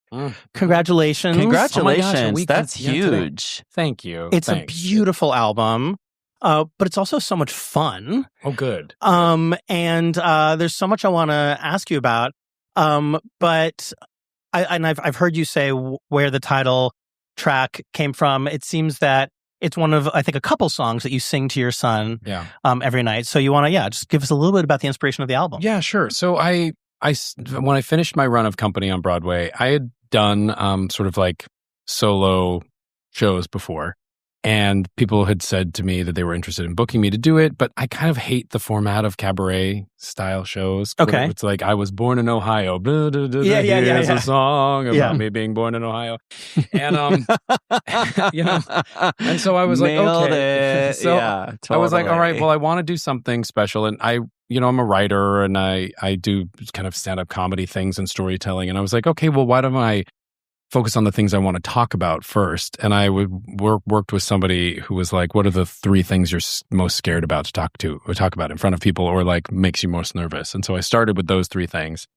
Congratulations. Congratulations. Oh my gosh, a week That's today. huge. Thank you. It's Thanks. a beautiful album. But it's also so much fun. Oh, good. And there's so much I want to ask you about. But I've heard you say where the title track came from. It seems that it's one of, I think, a couple songs that you sing to your son every night. So you want to, just give us a little bit about the inspiration of the album. Yeah, sure. So when I finished my run of company on Broadway, I had done sort of like solo shows before. And people had said to me that they were interested in booking me to do it, but I kind of hate the format of cabaret style shows. Okay. It's like, I was born in Ohio. Here's a song about me being born in Ohio. And, and so I was Nailed like, okay. it. So Yeah, I was like, all right, totally. well, I want to do something special. And I'm a writer and I do kind of stand-up comedy things and storytelling. And I was like, okay, well, why don't I focus on the things I want to talk about first? And I worked with somebody who was like, what are the 3 things you're most scared about to talk about in front of people, or like makes you most nervous? And so I started with those 3 things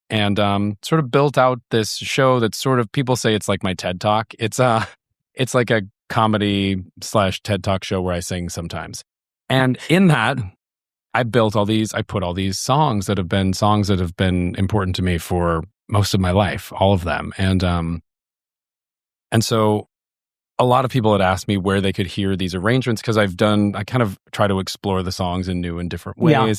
and sort of built out this show that's sort of, people say it's like my TED Talk. It's like a comedy / TED Talk show where I sing sometimes. And in that, I put all these songs that have been important to me for most of my life, all of them. And so a lot of people had asked me where they could hear these arrangements, because I kind of try to explore the songs in new and different ways. Yeah.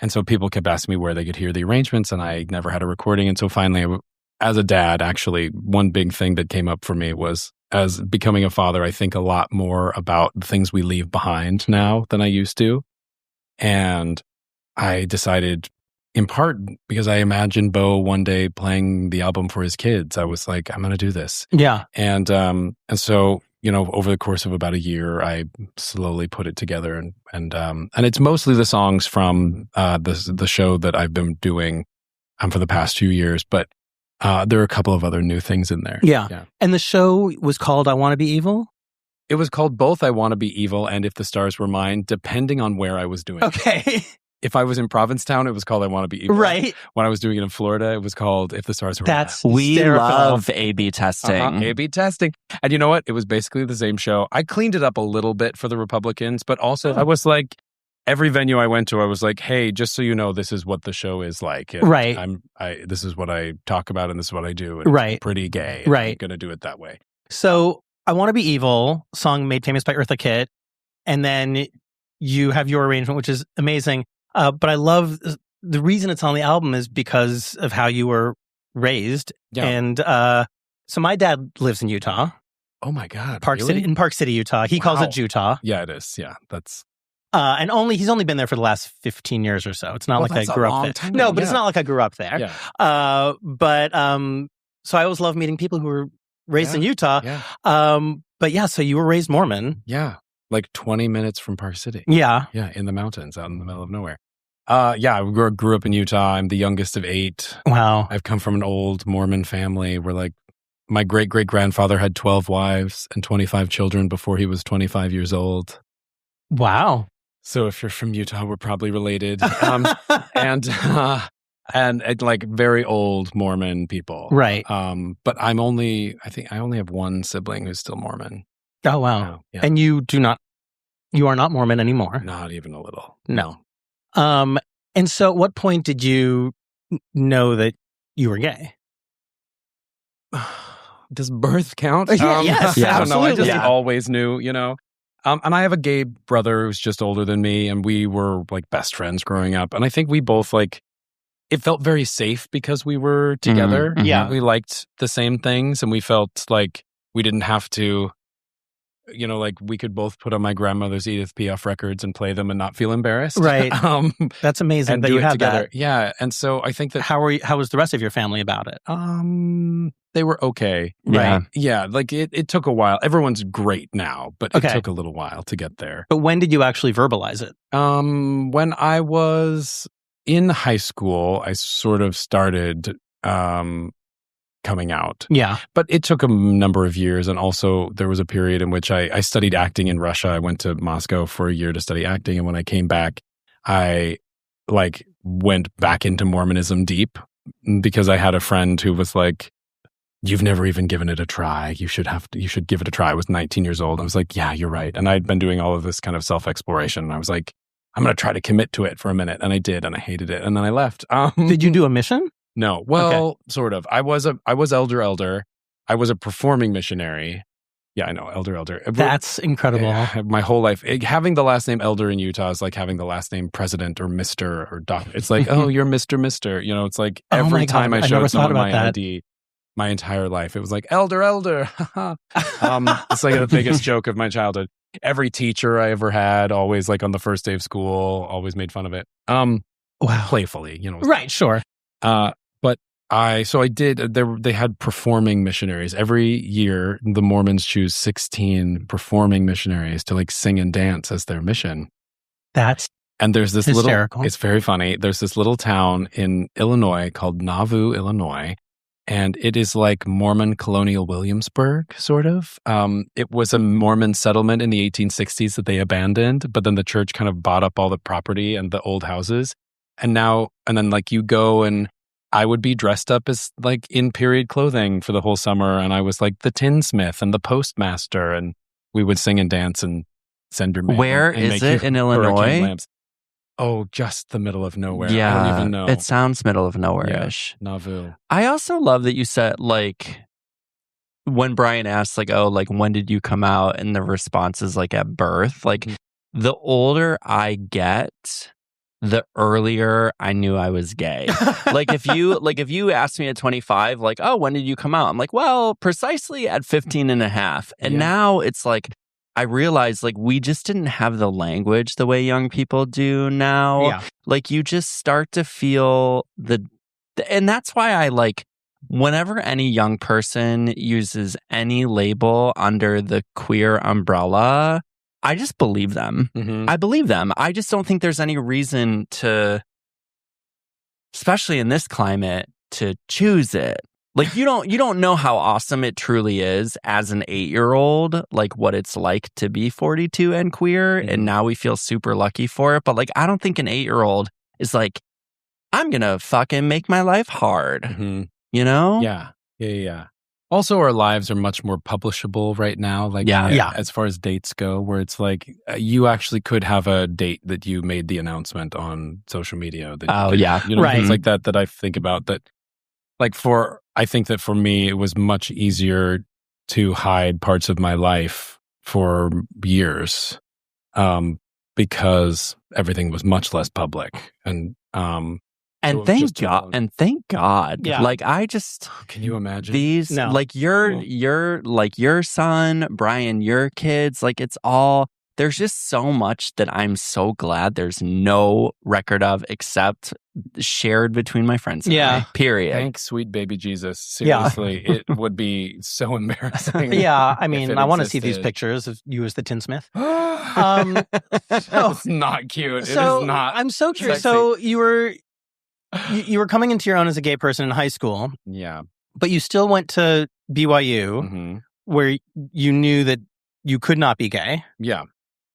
And so people kept asking me where they could hear the arrangements, and I never had a recording. And so finally, as a dad, actually, one big thing that came up for me was, as becoming a father, I think a lot more about the things we leave behind now than I used to. And I decided, in part because I imagined Bo one day playing the album for his kids, I was like, I'm going to do this. Yeah. And so, over the course of about a year, I slowly put it together, and it's mostly the songs from the show that I've been doing for the past few years, but there are a couple of other new things in there. Yeah. And the show was called I Want to Be Evil? It was called both I Want to Be Evil and If the Stars Were Mine, depending on where I was doing it. Okay. If I was in Provincetown, it was called I Want to Be Evil. Right. When I was doing it in Florida, it was called If the Stars Were Mine. We hysterical. love A/B testing. A/B testing. And you know what? It was basically the same show. I cleaned it up a little bit for the Republicans, but also I was like, every venue I went to, I was like, hey, just so you know, this is what the show is like. And right. This is what I talk about, and this is what I do. And right. It's pretty gay. Right. I'm going to do it that way. So I Want to Be Evil, song made famous by Eartha Kitt. And then you have your arrangement, which is amazing. But I love the reason it's on the album is because of how you were raised. Yeah. And so my dad lives in Utah. Oh my God. Park City, Utah. He calls it Utah. Yeah, it is. Yeah. That's. And he's only been there for the last 15 years or so. It's not like I grew up there. No, but it's not like I grew up there. Yeah. So I always love meeting people who were raised in Utah. Yeah. So you were raised Mormon. Yeah. Like 20 minutes from Park City. Yeah. Yeah, in the mountains, out in the middle of nowhere. I grew up in Utah. I'm the youngest of 8. Wow. I've come from an old Mormon family where, like, my great-great-grandfather had 12 wives and 25 children before he was 25 years old. Wow. So if you're from Utah, we're probably related. And like very old Mormon people. Right. But I only have one sibling who's still Mormon. Oh, wow. Yeah. And you are not Mormon anymore? Not even a little. No. And so at what point did you know that you were gay? Does birth count? Yes, I don't know. I absolutely. just always knew, and I have a gay brother who's just older than me, and we were like best friends growing up. And I think we both it felt very safe because we were together. Mm-hmm. Yeah. We liked the same things, and we felt like we didn't have to, like we could both put on my grandmother's Edith Piaf records and play them and not feel embarrassed. Right. That's amazing and that do you it have together. that. Yeah. And so I think that how was the rest of your family about it? They were okay. Right. Yeah. Like it took a while. Everyone's great now, but it took a little while to get there. But when did you actually verbalize it? When I was in high school, I sort of started coming out. Yeah. But it took a number of years. And also there was a period in which I studied acting in Russia. I went to Moscow for a year to study acting. And when I came back, I went back into Mormonism deep because I had a friend who was like, you've never even given it a try. You should give it a try. I was 19 years old. I was like, yeah, you're right. And I'd been doing all of this kind of self-exploration. And I was like, I'm going to try to commit to it for a minute. And I did, and I hated it. And then I left. Did you do a mission? No. Well, sort of. I was elder. I was a performing missionary. Yeah, I know. Elder. That's incredible. My whole life. Having the last name Elder in Utah is like having the last name President or Mr. or Doctor. It's like, oh, you're Mr. It's like every time I show someone my ID, my entire life. It was like, elder. It's like the biggest joke of my childhood. Every teacher I ever had, always like on the first day of school, always made fun of it. Wow. Playfully, Right, sure. But they had performing missionaries. Every year, the Mormons choose 16 performing missionaries to like sing and dance as their mission. And there's this hysterical. It's very funny. There's this little town in Illinois called Nauvoo, Illinois. And it is like Mormon colonial Williamsburg, sort of. It was a Mormon settlement in the 1860s that they abandoned, but then the church kind of bought up all the property and the old houses. And then like you go, and I would be dressed up as like in period clothing for the whole summer. And I was like the tinsmith and the postmaster, and we would sing and dance and send your mail. Where is it in Illinois? Oh, just the middle of nowhere. Yeah, I don't even know. It sounds middle of nowhere-ish. Yeah, Nauvoo. I also love that you said, like, when Brian asked, like, oh, like, when did you come out? And the response is, like, at birth. Like, the older I get, the earlier I knew I was gay. if you asked me at 25, like, oh, when did you come out? I'm like, well, precisely at 15 and a half. And now it's like, I realized, like, we just didn't have the language the way young people do now. Yeah. Like, you just start to feel and that's why I like, whenever any young person uses any label under the queer umbrella, I just believe them. Mm-hmm. I believe them. I just don't think there's any reason to, especially in this climate, to choose it. Like, you don't know how awesome it truly is as an 8-year-old, like what it's like to be 42 and queer. Mm-hmm. And now we feel super lucky for it. But like, I don't think an 8-year-old is like, I'm going to fucking make my life hard. Mm-hmm. You know? Yeah. Also, our lives are much more publishable right now. Like, as far as dates go, where it's like, you actually could have a date that you made the announcement on social media. Right. Things like that I think about that. Like I think that for me, it was much easier to hide parts of my life for years, because everything was much less public. And thank God. Yeah. Like, I just, can you imagine these? No. Like your son, Brian, your kids. Like, it's all. There's just so much that I'm so glad there's no record of except shared between my friends and I, period. Thanks, sweet baby Jesus. Seriously, it would be so embarrassing. Yeah, I mean, I want to see these pictures of you as the tinsmith. It's not cute. It is not. I'm so curious. Sexy. So you were coming into your own as a gay person in high school. Yeah. But you still went to BYU, mm-hmm. where you knew that you could not be gay. Yeah.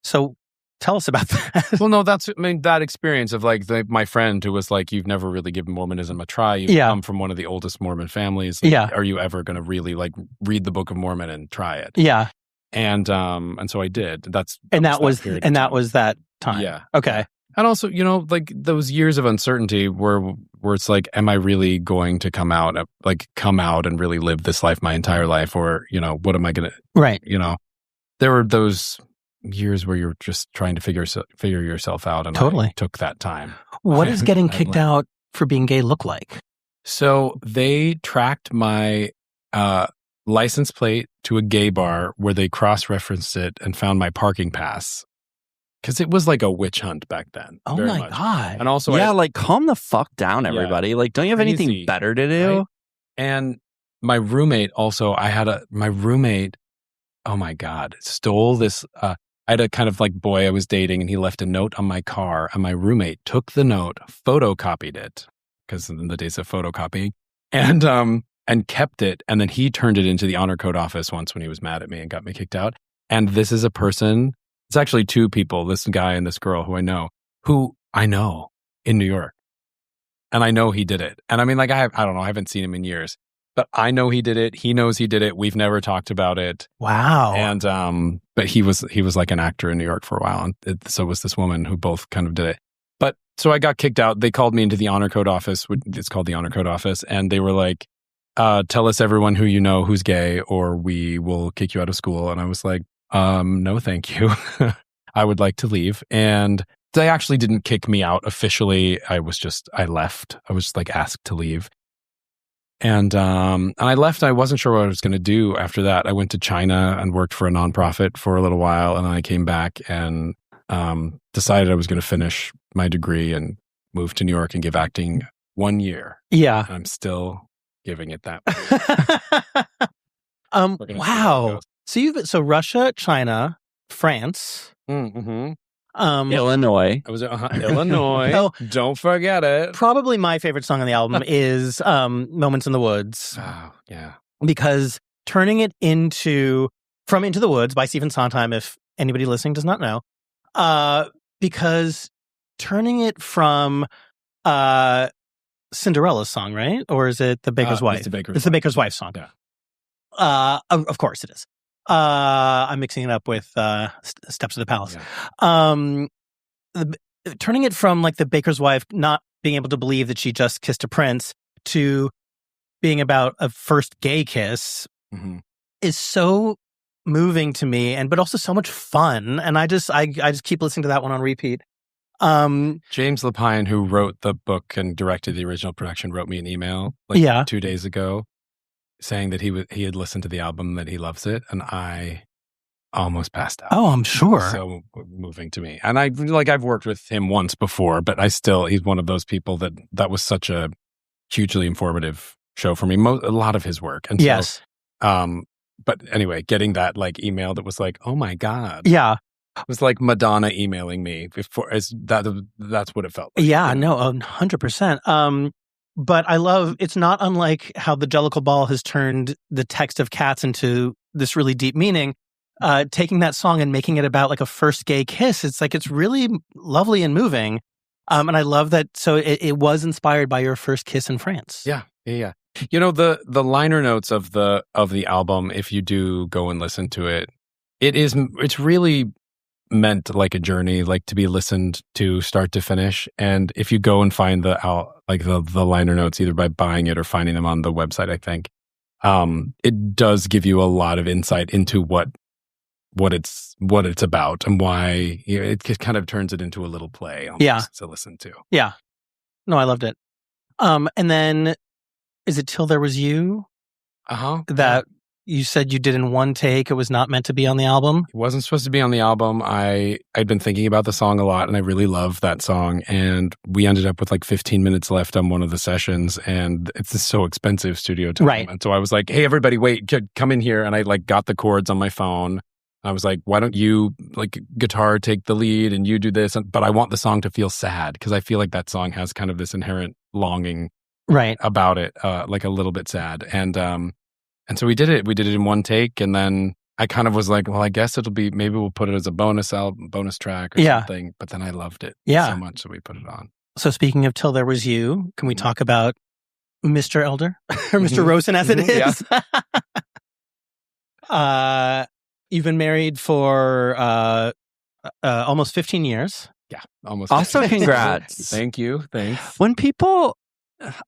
So tell us about that. Well, no, that experience of like my friend who was like, you've never really given Mormonism a try. You've come from one of the oldest Mormon families. Like, are you ever going to really like read the Book of Mormon and try it? Yeah. And so I did. That was that time. Yeah. Okay. And also, like those years of uncertainty where it's like, am I really going to come out and really live this life my entire life? Or, what am I going to, right. There were those years where you're just trying to figure yourself out. And totally. I took that time. What does getting kicked out for being gay look like? So they tracked my license plate to a gay bar where they cross-referenced it and found my parking pass. Because it was like a witch hunt back then. Oh my God. And also, like, calm the fuck down, everybody. Like, don't you have anything better to do? Right? And my roommate also, my roommate, oh my God, stole this. I had a kind of like boy I was dating, and he left a note on my car, and my roommate took the note, photocopied it, because in the days of photocopying, and kept it. And then he turned it into the honor code office once when he was mad at me and got me kicked out. And this is a person. It's actually two people, this guy and this girl who I know in New York. And I know he did it. And I mean, like, I don't know, I haven't seen him in years, but I know he did it. He knows he did it. We've never talked about it. Wow. And, but he was like an actor in New York for a while. And so was this woman who both kind of did it. But so I got kicked out. They called me into the honor code office. It's called the honor code office. And they were like, tell us everyone who you know who's gay, or we will kick you out of school. And I was like, no, thank you. I would like to leave. And they actually didn't kick me out officially. I left. I was like asked to leave. And I left. I wasn't sure what I was going to do after that. I went to China and worked for a nonprofit for a little while. And then I came back and decided I was going to finish my degree and move to New York and give acting 1 year. Yeah. And I'm still giving it that Wow. So Russia, China, France. Mm-hmm. Illinois. I was Illinois. Oh, don't forget it. Probably my favorite song on the album is Moments in the Woods. Oh, yeah. Because turning it from Into the Woods by Stephen Sondheim, if anybody listening does not know, because turning it from Cinderella's song, right? Or is it The Baker's Wife? It's the Baker's Wife song. Yeah. Of course it is. I'm mixing it up with Steps of the Palace. Yeah. Turning it from like the baker's wife not being able to believe that she just kissed a prince to being about a first gay kiss is so moving to me, but also so much fun. And I just keep listening to that one on repeat. James Lapine, who wrote the book and directed the original production, wrote me an email 2 days ago, saying that he had listened to the album, that he loves it, and I almost passed out. Oh, I'm sure. So moving to me. And I've worked with him once before, but he's one of those people that was such a hugely informative show for me. A lot of his work. And yes. But anyway, getting that email that was like, oh my God. Yeah. It was like Madonna emailing me that's what it felt like. Yeah, no, 100%. But I love, it's not unlike how the Jellicle Ball has turned the text of Cats into this really deep meaning. Taking that song and making it about like a first gay kiss, it's really lovely and moving. And I love that. So it was inspired by your first kiss in France. Yeah. You know, the liner notes of the album, if you do go and listen to it, it's really meant like a journey, like to be listened to start to finish. And if you go and find the liner notes, either by buying it or finding them on the website, I think, it does give you a lot of insight into what it's about and why it kind of turns it into a little play almost to listen to. Yeah. No, I loved it. And then is it Till There Was You? That you said you did in one take. It was not meant to be on the album. It wasn't supposed to be on the album. I'd been thinking about the song a lot, and I really love that song. And we ended up with like 15 minutes left on one of the sessions, and it's just so expensive studio time. Right. And so I was like, hey, everybody, wait, come in here. And I got the chords on my phone. I was like, why don't you guitar take the lead and you do this? But I want the song to feel sad because I feel like that song has kind of this inherent longing about it, like a little bit sad. And so we did it. We did it in one take, and then I kind of was like, well, I guess maybe we'll put it as a bonus track or something. But then I loved it so much, so we put it on. So speaking of Till There Was You, can we talk about Mr. Elder or Mr. Rosen as it is? Yeah. You've been married for almost 15 years. Yeah, almost. Also, congrats. Thank you. Thanks. When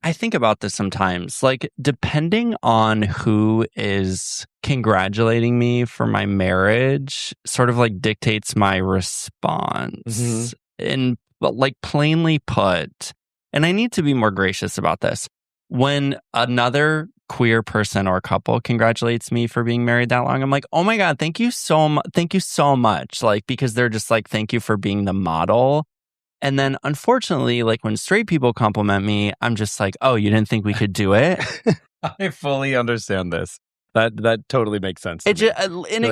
I think about this sometimes, like depending on who is congratulating me for my marriage sort of like dictates my response. And like plainly put, and I need to be more gracious about this, when another queer person or couple congratulates me for being married that long, I'm like, oh my God, thank you so much. Like, because they're just like, thank you for being the model. And then unfortunately, like when straight people compliment me, I'm just like, oh, you didn't think we could do it? I fully understand this. That totally makes sense. It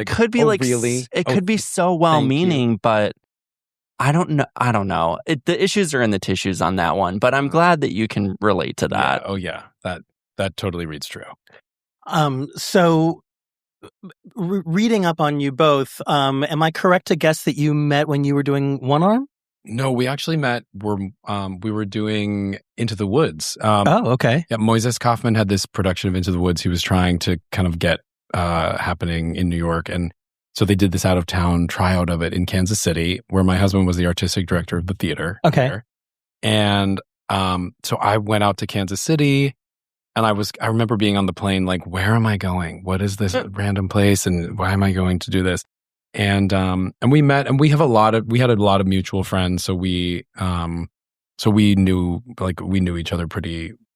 could be really? It could be so well-meaning, but I don't know. The issues are in the tissues on that one, but I'm glad that you can relate to that. Yeah. Oh yeah, that totally reads true. So reading up on you both, am I correct to guess that you met when you were doing One Arm? No, we actually met. We were doing Into the Woods. Oh, okay. Yeah, Moises Kaufman had this production of Into the Woods he was trying to kind of get happening in New York. And so they did this out-of-town tryout of it in Kansas City, where my husband was the artistic director of the theater. Okay. There. And so I went out to Kansas City, and I remember being on the plane like, where am I going? What is this random place? And why am I going to do this? And we met, and we had a lot of mutual friends. So we knew each other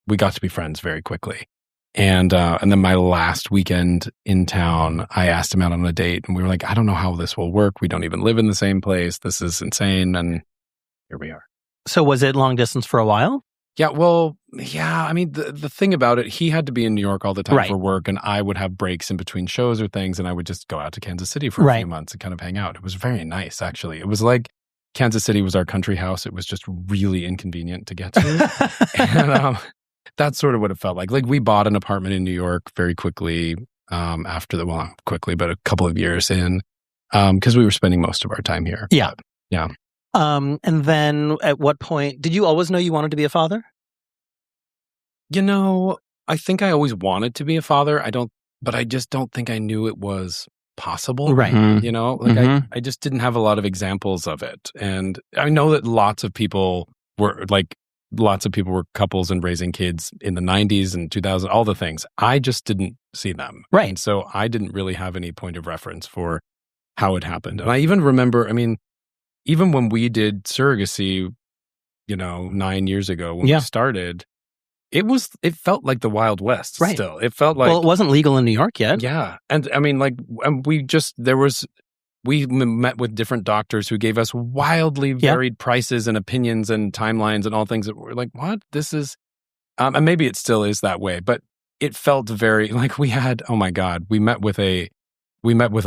we got to be friends very quickly. And then my last weekend in town, I asked him out on a date, and we were like, I don't know how this will work. We don't even live in the same place. This is insane. And here we are. So was it long distance for a while? Yeah, well, yeah. I mean, the thing about it, he had to be in New York all the time Right. for work, and I would have breaks in between shows or things, and I would just go out to Kansas City for a few months and kind of hang out. It was very nice, actually. It was like Kansas City was our country house. It was just really inconvenient to get to. And that's sort of what it felt like. Like, we bought an apartment in New York very quickly after not quickly, but a couple of years in, because we were spending most of our time here. Yeah. But, yeah. And then at what point, did you always know you wanted to be a father? You know, I think I always wanted to be a father. But I just don't think I knew it was possible. Right. Mm-hmm. You know, like I just didn't have a lot of examples of it. And I know that lots of people were couples and raising kids in the 90s and 2000, all the things. I just didn't see them. Right. And so I didn't really have any point of reference for how it happened. And I even remember, I mean, even when we did surrogacy, 9 years ago when we started, it felt like the Wild West still. It felt like... Well, it wasn't legal in New York yet. Yeah. And I mean, like, we met with different doctors who gave us wildly varied prices and opinions and timelines and all things that were like, what? This is... and maybe it still is that way, but it felt very like we had, oh my God, we met with a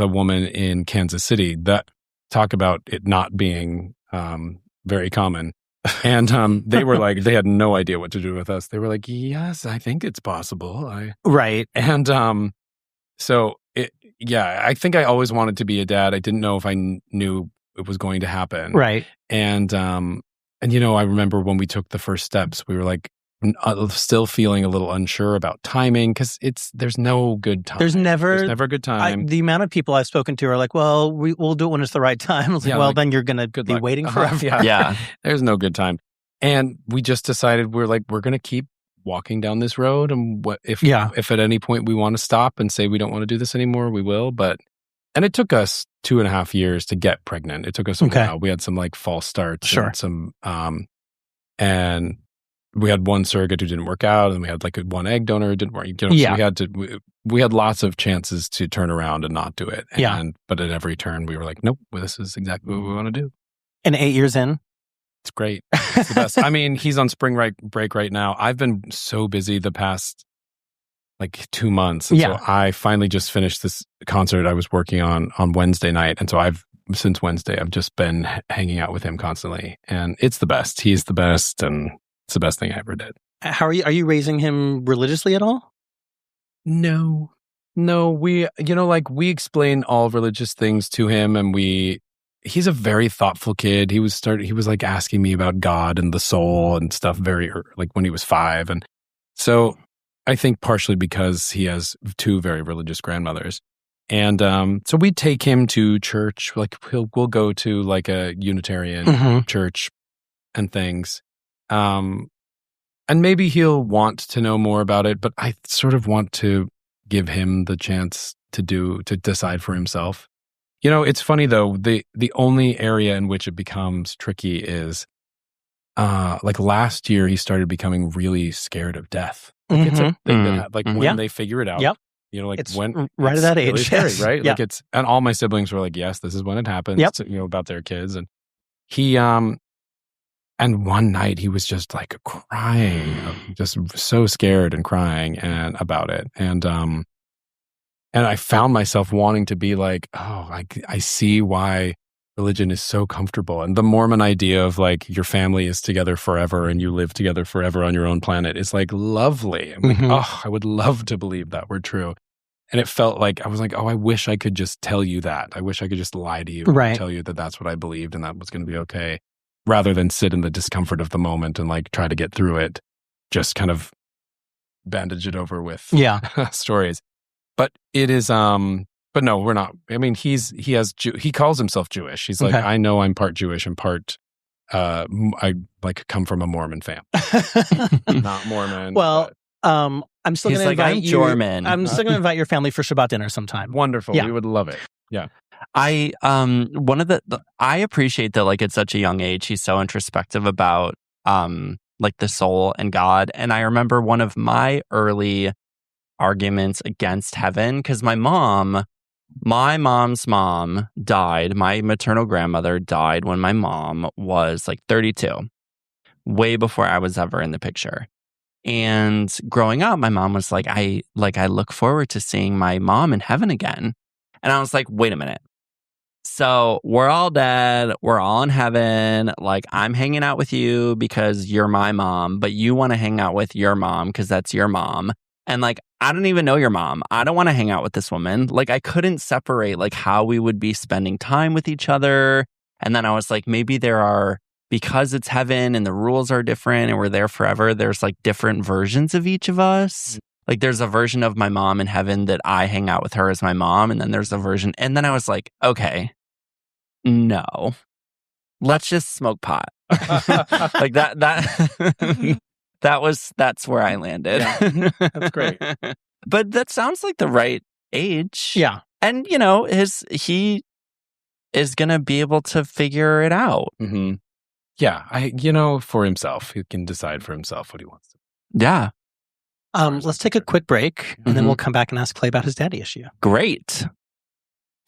woman in Kansas City that talk about it not being very common. And they were like, they had no idea what to do with us. They were like, yes, I think it's possible. Right. And I think I always wanted to be a dad. I didn't know if I knew it was going to happen. Right. And I remember when we took the first steps, we were like, still feeling a little unsure about timing because there's no good time. There's never a good time. The amount of people I've spoken to are like, well, we'll do it when it's the right time. I was like, then you're going to be waiting forever. Yeah. There's no good time. And we just decided we're going to keep walking down this road. And if at any point we want to stop and say we don't want to do this anymore, we will. And it took us 2.5 years to get pregnant. It took us a while. We had some like false starts. Sure. And some, and we had one surrogate who didn't work out, and we had like one egg donor who didn't work. So we had lots of chances to turn around and not do it. But at every turn, we were like, nope, this is exactly what we want to do. And 8 years in, it's great. It's the best. I mean, he's on spring break right now. I've been so busy the past like 2 months. And so I finally just finished this concert I was working on Wednesday night, and so since Wednesday I've just been hanging out with him constantly, and it's the best. He's the best, and it's the best thing I ever did. How are you raising him religiously at all? No, we explain all religious things to him, and he's a very thoughtful kid. He was like asking me about God and the soul and stuff very like when he was 5. And so I think partially because he has 2 very religious grandmothers. And so we take him to church, like we'll go to like a Unitarian church and things. And maybe he'll want to know more about it, but I sort of want to give him the chance to decide for himself. It's funny though, the only area in which it becomes tricky is like last year he started becoming really scared of death. Like it's a thing that when they figure it out. Yep. Like it's when right at that age, really scary, right? Yep. Like and all my siblings were like, yes, this is when it happens. Yep. About their kids. And he and one night he was just like crying, just so scared and crying and about it. And I found myself wanting to be like, oh, I see why religion is so comfortable. And the Mormon idea of like your family is together forever and you live together forever on your own planet is like lovely. I'm like, oh, I would love to believe that were true. And it felt like, I was like, oh, I wish I could just tell you that. I wish I could just lie to you and tell you that that's what I believed and that was going to be okay. Rather than sit in the discomfort of the moment and like try to get through it, just kind of bandage it over with stories. But it is, but no, we're not. I mean, he calls himself Jewish. He's like, I know I'm part Jewish and part, I like come from a Mormon family, not Mormon. Well, I'm still going to invite you. Jorman. I'm still going to invite your family for Shabbat dinner sometime. Wonderful. Yeah. We would love it. Yeah. I appreciate that like at such a young age he's so introspective about like the soul and God. And I remember one of my early arguments against heaven because my mom's mom died. My maternal grandmother died when my mom was like 32, way before I was ever in the picture. And growing up, my mom was like, I look forward to seeing my mom in heaven again. And I was like, wait a minute. So we're all dead. We're all in heaven. Like, I'm hanging out with you because you're my mom, but you want to hang out with your mom because that's your mom. And like, I don't even know your mom. I don't want to hang out with this woman. Like, I couldn't separate like how we would be spending time with each other. And then I was like, maybe there are, because it's heaven and the rules are different and we're there forever, there's like different versions of each of us. Like, there's a version of my mom in heaven that I hang out with her as my mom. And then there's a version. And then I was like, okay, no, let's just smoke pot. Like that's where I landed. Yeah, that's great. But that sounds like the right age. Yeah. And, you know, he is going to be able to figure it out. Mm-hmm. Yeah. For himself, he can decide for himself what he wants to. Yeah. Let's take a quick break, and then we'll come back and ask Clay about his daddy issue. Great.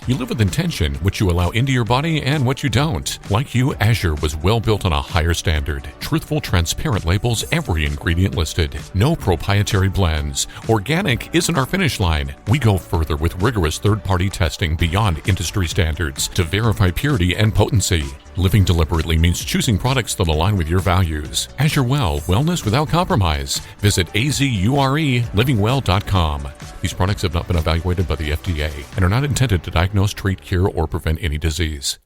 You live with intention, what you allow into your body and what you don't. Like you, Azure was well built on a higher standard. Truthful, transparent labels, every ingredient listed. No proprietary blends. Organic isn't our finish line. We go further with rigorous third-party testing beyond industry standards to verify purity and potency. Living deliberately means choosing products that align with your values. Azure Well, wellness without compromise. Visit azurelivingwell.com. These products have not been evaluated by the FDA and are not intended to diagnose, treat, cure, or prevent any disease.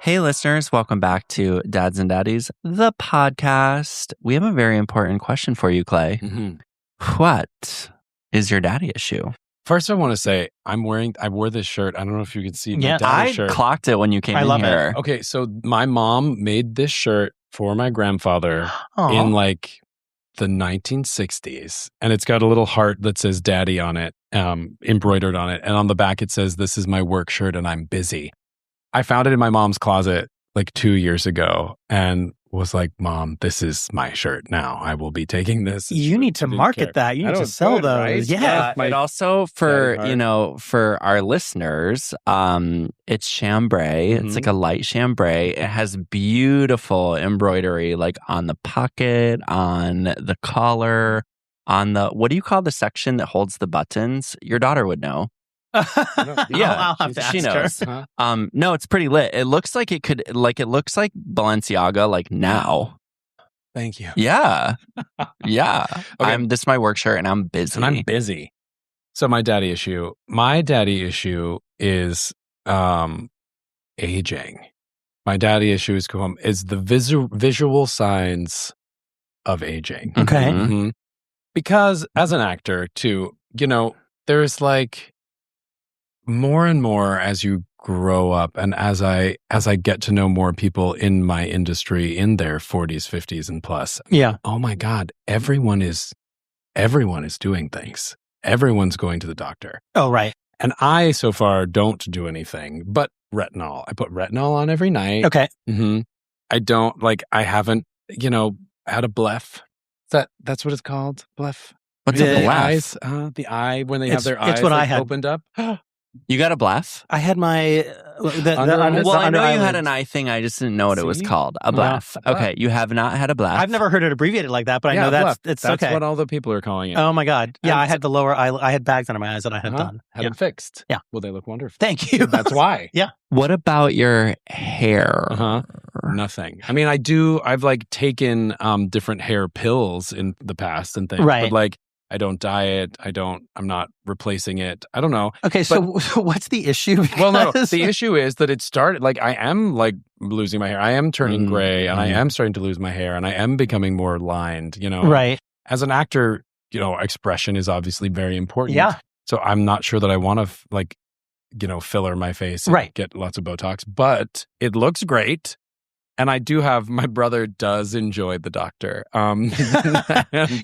Hey, listeners, welcome back to Dads and Daddies, the podcast. We have a very important question for you, Clay. Mm-hmm. What is your daddy issue? First, I want to say I wore this shirt. I don't know if you can see my daddy shirt. I clocked it when you came in here. Okay, so my mom made this shirt for my grandfather in like the 1960s. And it's got a little heart that says daddy on it, embroidered on it. And on the back, it says, "This is my work shirt and I'm busy." I found it in my mom's closet like 2 years ago and was like, "Mom, this is my shirt now. I will be taking this." You need to market that. You need to sell those. Right? Yeah. And also for our listeners, it's chambray. It's like a light chambray. It has beautiful embroidery like on the pocket, on the collar, on the, what do you call the section that holds the buttons? Your daughter would know. I'll have to ask she knows. her. No, it's pretty lit. It looks like it looks like Balenciaga like now. Thank you. Yeah. Yeah. Okay. This is my work shirt and I'm busy. And I'm busy. So my daddy issue is aging. My daddy issue is the visual signs of aging. Okay. Mm-hmm. Because as an actor too, there's like more and more as you grow up and as I get to know more people in my industry in their 40s, 50s and plus. Yeah. Oh my God, everyone is doing things. Everyone's going to the doctor. Oh, right. And I so far don't do anything but retinol. I put retinol on every night. Okay. Mm-hmm. I haven't, had a bleph. That's what it's called? Bleph. What's a The bleph? eyes, the eye when they have their eyes what I had. opened up. You got a bleph? I had my I know you had an eye thing. I just didn't know what it was called. A bleph. Bleph. Okay, you have not had a bleph. I've never heard it abbreviated like that, but I know bleph. that's That's okay. what all the people are calling it. Oh my God. Yeah, And I had the lower eye. I had bags under my eyes that I had done. Had them fixed. Yeah. Well, they look wonderful. Thank you. That's why. Yeah. What about your hair? Nothing. I mean, I've like taken different hair pills in the past and things. Right. But like, I don't diet. I'm not replacing it. I don't know. Okay, so what's the issue? Well, no, the issue is that it started, like, I am like losing my hair. I am turning gray and I am starting to lose my hair and I am becoming more lined, Right. As an actor, expression is obviously very important. Yeah. So I'm not sure that I want to filler my face and Right. get lots of Botox, but it looks great. And I do have, my brother does enjoy The Doctor. And,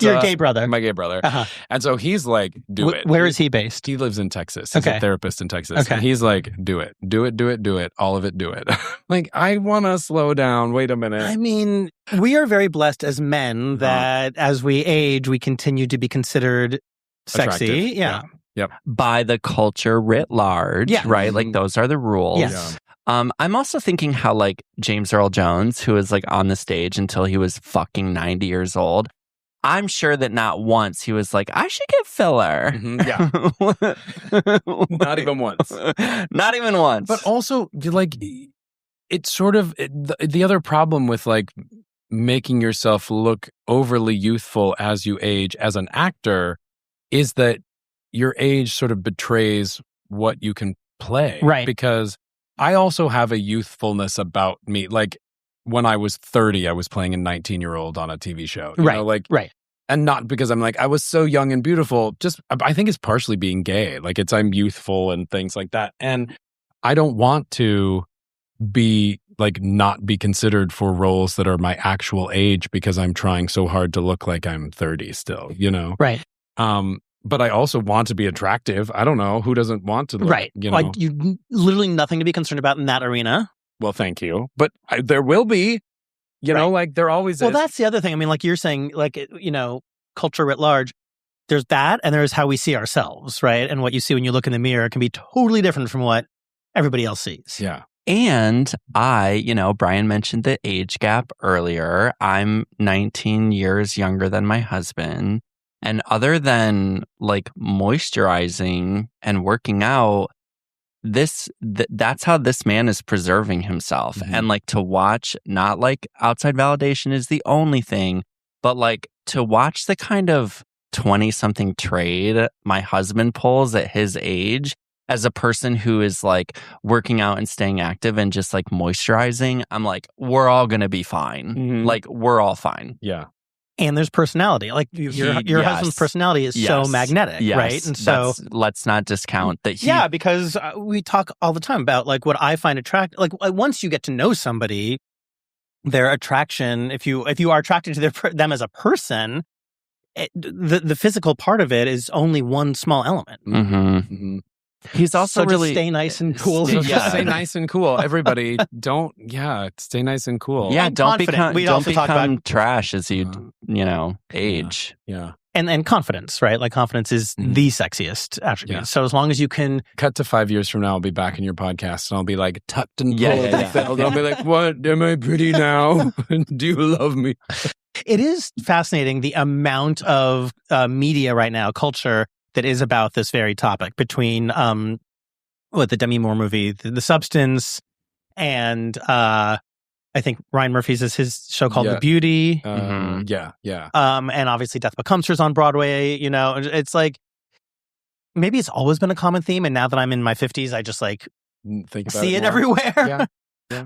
Your gay brother. My gay brother. Uh-huh. And so he's like, do it. Where is he based? He lives in Texas. He's a therapist in Texas. Okay. And he's like, do it. Do it, do it, do it. All of it, do it. Like, I want to slow down. Wait a minute. I mean, we are very blessed as men that as we age, we continue to be considered sexy. Attractive. Yeah. Yep. By the culture writ large, right? Like those are the rules. Yes. I'm also thinking how like James Earl Jones, who was like on the stage until he was fucking 90 years old, I'm sure that not once he was like, I should get filler. Yeah. Not even once. Not even once. But also, like, it's sort of the other problem with like making yourself look overly youthful as you age as an actor is that your age sort of betrays what you can play. Right. Because I also have a youthfulness about me. Like when I was 30, I was playing a 19-year-old on a TV show. You know, like, right. And not because I'm like, I was so young and beautiful. Just, I think it's partially being gay. Like I'm youthful and things like that. And I don't want to be like, not be considered for roles that are my actual age because I'm trying so hard to look like I'm 30 still, you know? Right. But I also want to be attractive. I don't know. Who doesn't want to look, right. you know? Like you literally nothing to be concerned about in that arena. Well, thank you. But there will be, you know, like there always is. Well, that's the other thing. I mean, like you're saying, like, you know, culture writ large, there's that and there's how we see ourselves, right? And what you see when you look in the mirror can be totally different from what everybody else sees. Yeah. And Brian mentioned the age gap earlier. I'm 19 years younger than my husband. And other than like moisturizing and working out, that's how this man is preserving himself. Mm-hmm. And like to watch, not like outside validation is the only thing, but like to watch the kind of 20-something trade my husband pulls at his age as a person who is like working out and staying active and just like moisturizing, I'm like, we're all going to be fine. Mm-hmm. Like we're all fine. Yeah. And there's personality. Like your husband's personality is so magnetic, right? And so let's not discount that. Yeah, because we talk all the time about like what I find attractive. Like once you get to know somebody, their attraction. If you are attracted to them as a person, the physical part of it is only one small element. Mm-hmm. Mm-hmm. He's also really stay nice and cool. Stay nice and cool. Everybody, stay nice and cool. Yeah, don't become about trash as you age. Yeah. And confidence, right? Like confidence is the sexiest attribute. Yeah. So as long as you can cut to 5 years from now, I'll be back in your podcast and I'll be like tucked and pulled. I'll be like, what? Am I pretty now? Do you love me? It is fascinating the amount of media right now, culture, that is about this very topic between the Demi Moore movie, The Substance, and I think Ryan Murphy's is his show called The Beauty. Yeah. And obviously Death Becomes Her's on Broadway. You know, it's like maybe it's always been a common theme, and now that I'm in my 50s, I just like see it everywhere. Yeah.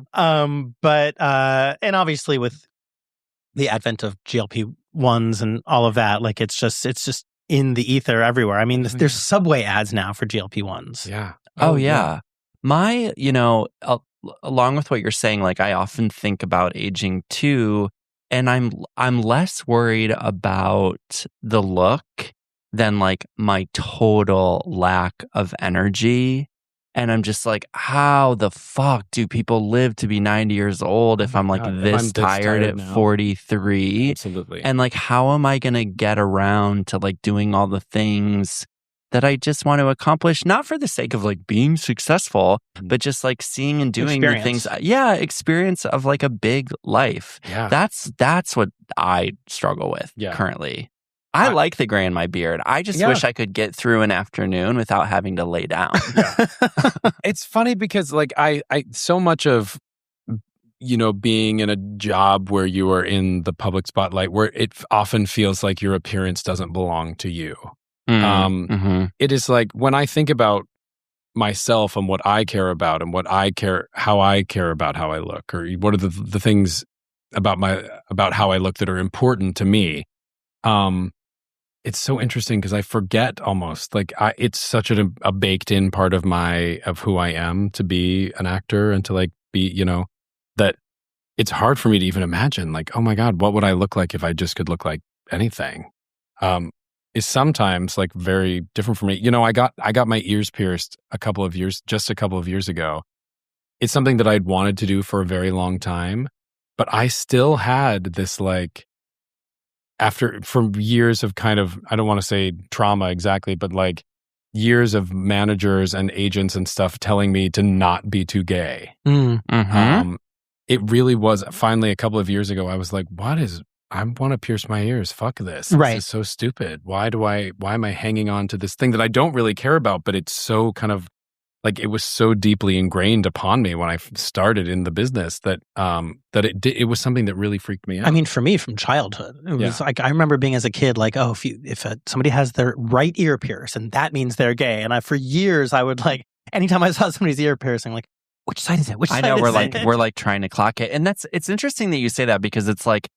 But and obviously with the advent of GLP-1s and all of that, like it's just in the ether everywhere. I mean, there's Subway ads now for GLP-1s. Yeah. Oh yeah. My, along with what you're saying, like I often think about aging too, and I'm less worried about the look than like my total lack of energy. And I'm just like, how the fuck do people live to be 90 years old if I'm like this tired at 43? Absolutely. And like, how am I going to get around to like doing all the things that I just want to accomplish, not for the sake of like being successful, but just like seeing and doing the things. Yeah. Experience of like a big life. Yeah. That's what I struggle with currently. I like the gray in my beard. I just wish I could get through an afternoon without having to lay down. It's funny because like I so much of, being in a job where you are in the public spotlight, where it often feels like your appearance doesn't belong to you. It is like when I think about myself and what I care about and how I care about how I look, or what are the things about how I look that are important to me. It's so interesting because I forget almost like it's such a baked in part of who I am to be an actor and to like be, that it's hard for me to even imagine, like, oh my God, what would I look like if I just could look like anything? Is sometimes like very different for me. You know, I got my ears pierced a couple of years ago. It's something that I'd wanted to do for a very long time, but I still had this like, from years of kind of, I don't want to say trauma exactly, but like years of managers and agents and stuff telling me to not be too gay. It really was finally a couple of years ago. I was like, I want to pierce my ears. Fuck this. This is so stupid. Why am I hanging on to this thing that I don't really care about, but it's so kind of like, it was so deeply ingrained upon me when I started in the business that it was something that really freaked me out. I mean, for me, from childhood, it was like, I remember being as a kid, like, oh, if somebody has their right ear pierced, and that means they're gay. And for years, I would like, anytime I saw somebody's ear piercing, like, which side is it? Which side is it? We're like trying to clock it. And it's interesting that you say that, because it's like,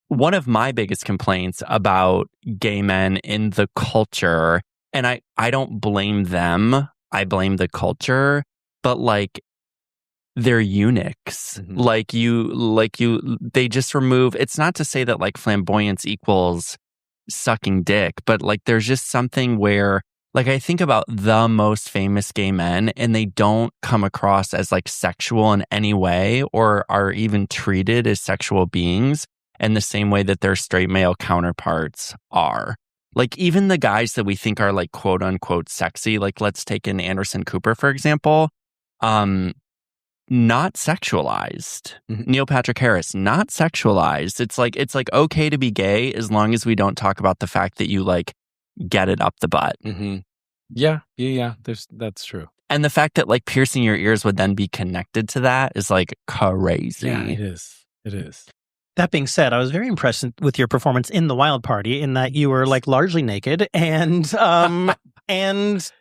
one of my biggest complaints about gay men in the culture, and I don't blame them, I blame the culture, but like, they're eunuchs. They just remove, it's not to say that like flamboyance equals sucking dick, but like there's just something where, like, I think about the most famous gay men and they don't come across as like sexual in any way, or are even treated as sexual beings in the same way that their straight male counterparts are. Like, even the guys that we think are like quote unquote sexy, like let's take in Anderson Cooper, for example, not sexualized. Neil Patrick Harris, not sexualized. It's like okay to be gay as long as we don't talk about the fact that you like get it up the butt. Yeah. That's true. And the fact that like piercing your ears would then be connected to that is like crazy. Yeah, it is. That being said, I was very impressed with your performance in the Wild Party, in that you were like largely naked and and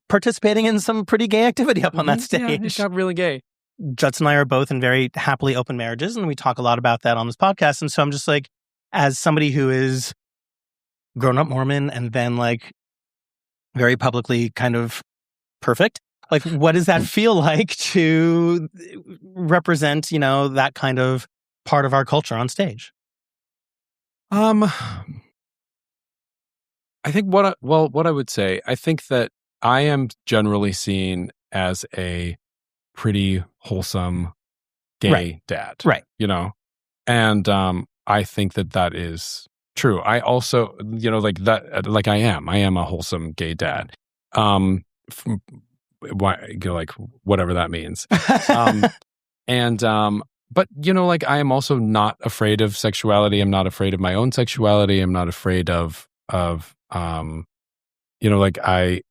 participating in some pretty gay activity up on that stage. Yeah, it got really gay. Judson and I are both in very happily open marriages, and we talk a lot about that on this podcast. And so I'm just like, as somebody who is grown up Mormon and then like very publicly kind of perfect, like, what does that feel like to represent, you know, that kind of part of our culture on stage? I think what I would say, I think that I am generally seen as a pretty wholesome gay dad, right? You know, and I think that is true. I also, you know, like that, like I am a wholesome gay dad. Like whatever that means, But, you know, like I am also not afraid of sexuality. I'm not afraid of my own sexuality. I'm not afraid of you know, like I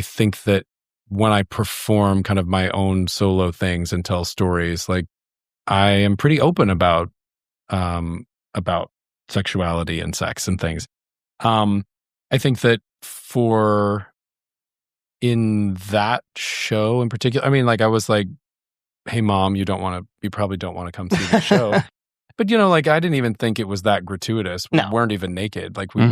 think that when I perform kind of my own solo things and tell stories, like I am pretty open about sexuality and sex and things. I think that in that show in particular, I mean, like I was like, hey mom, you probably don't want to come see the show. But you know, like I didn't even think it was that gratuitous. We weren't even naked. Like we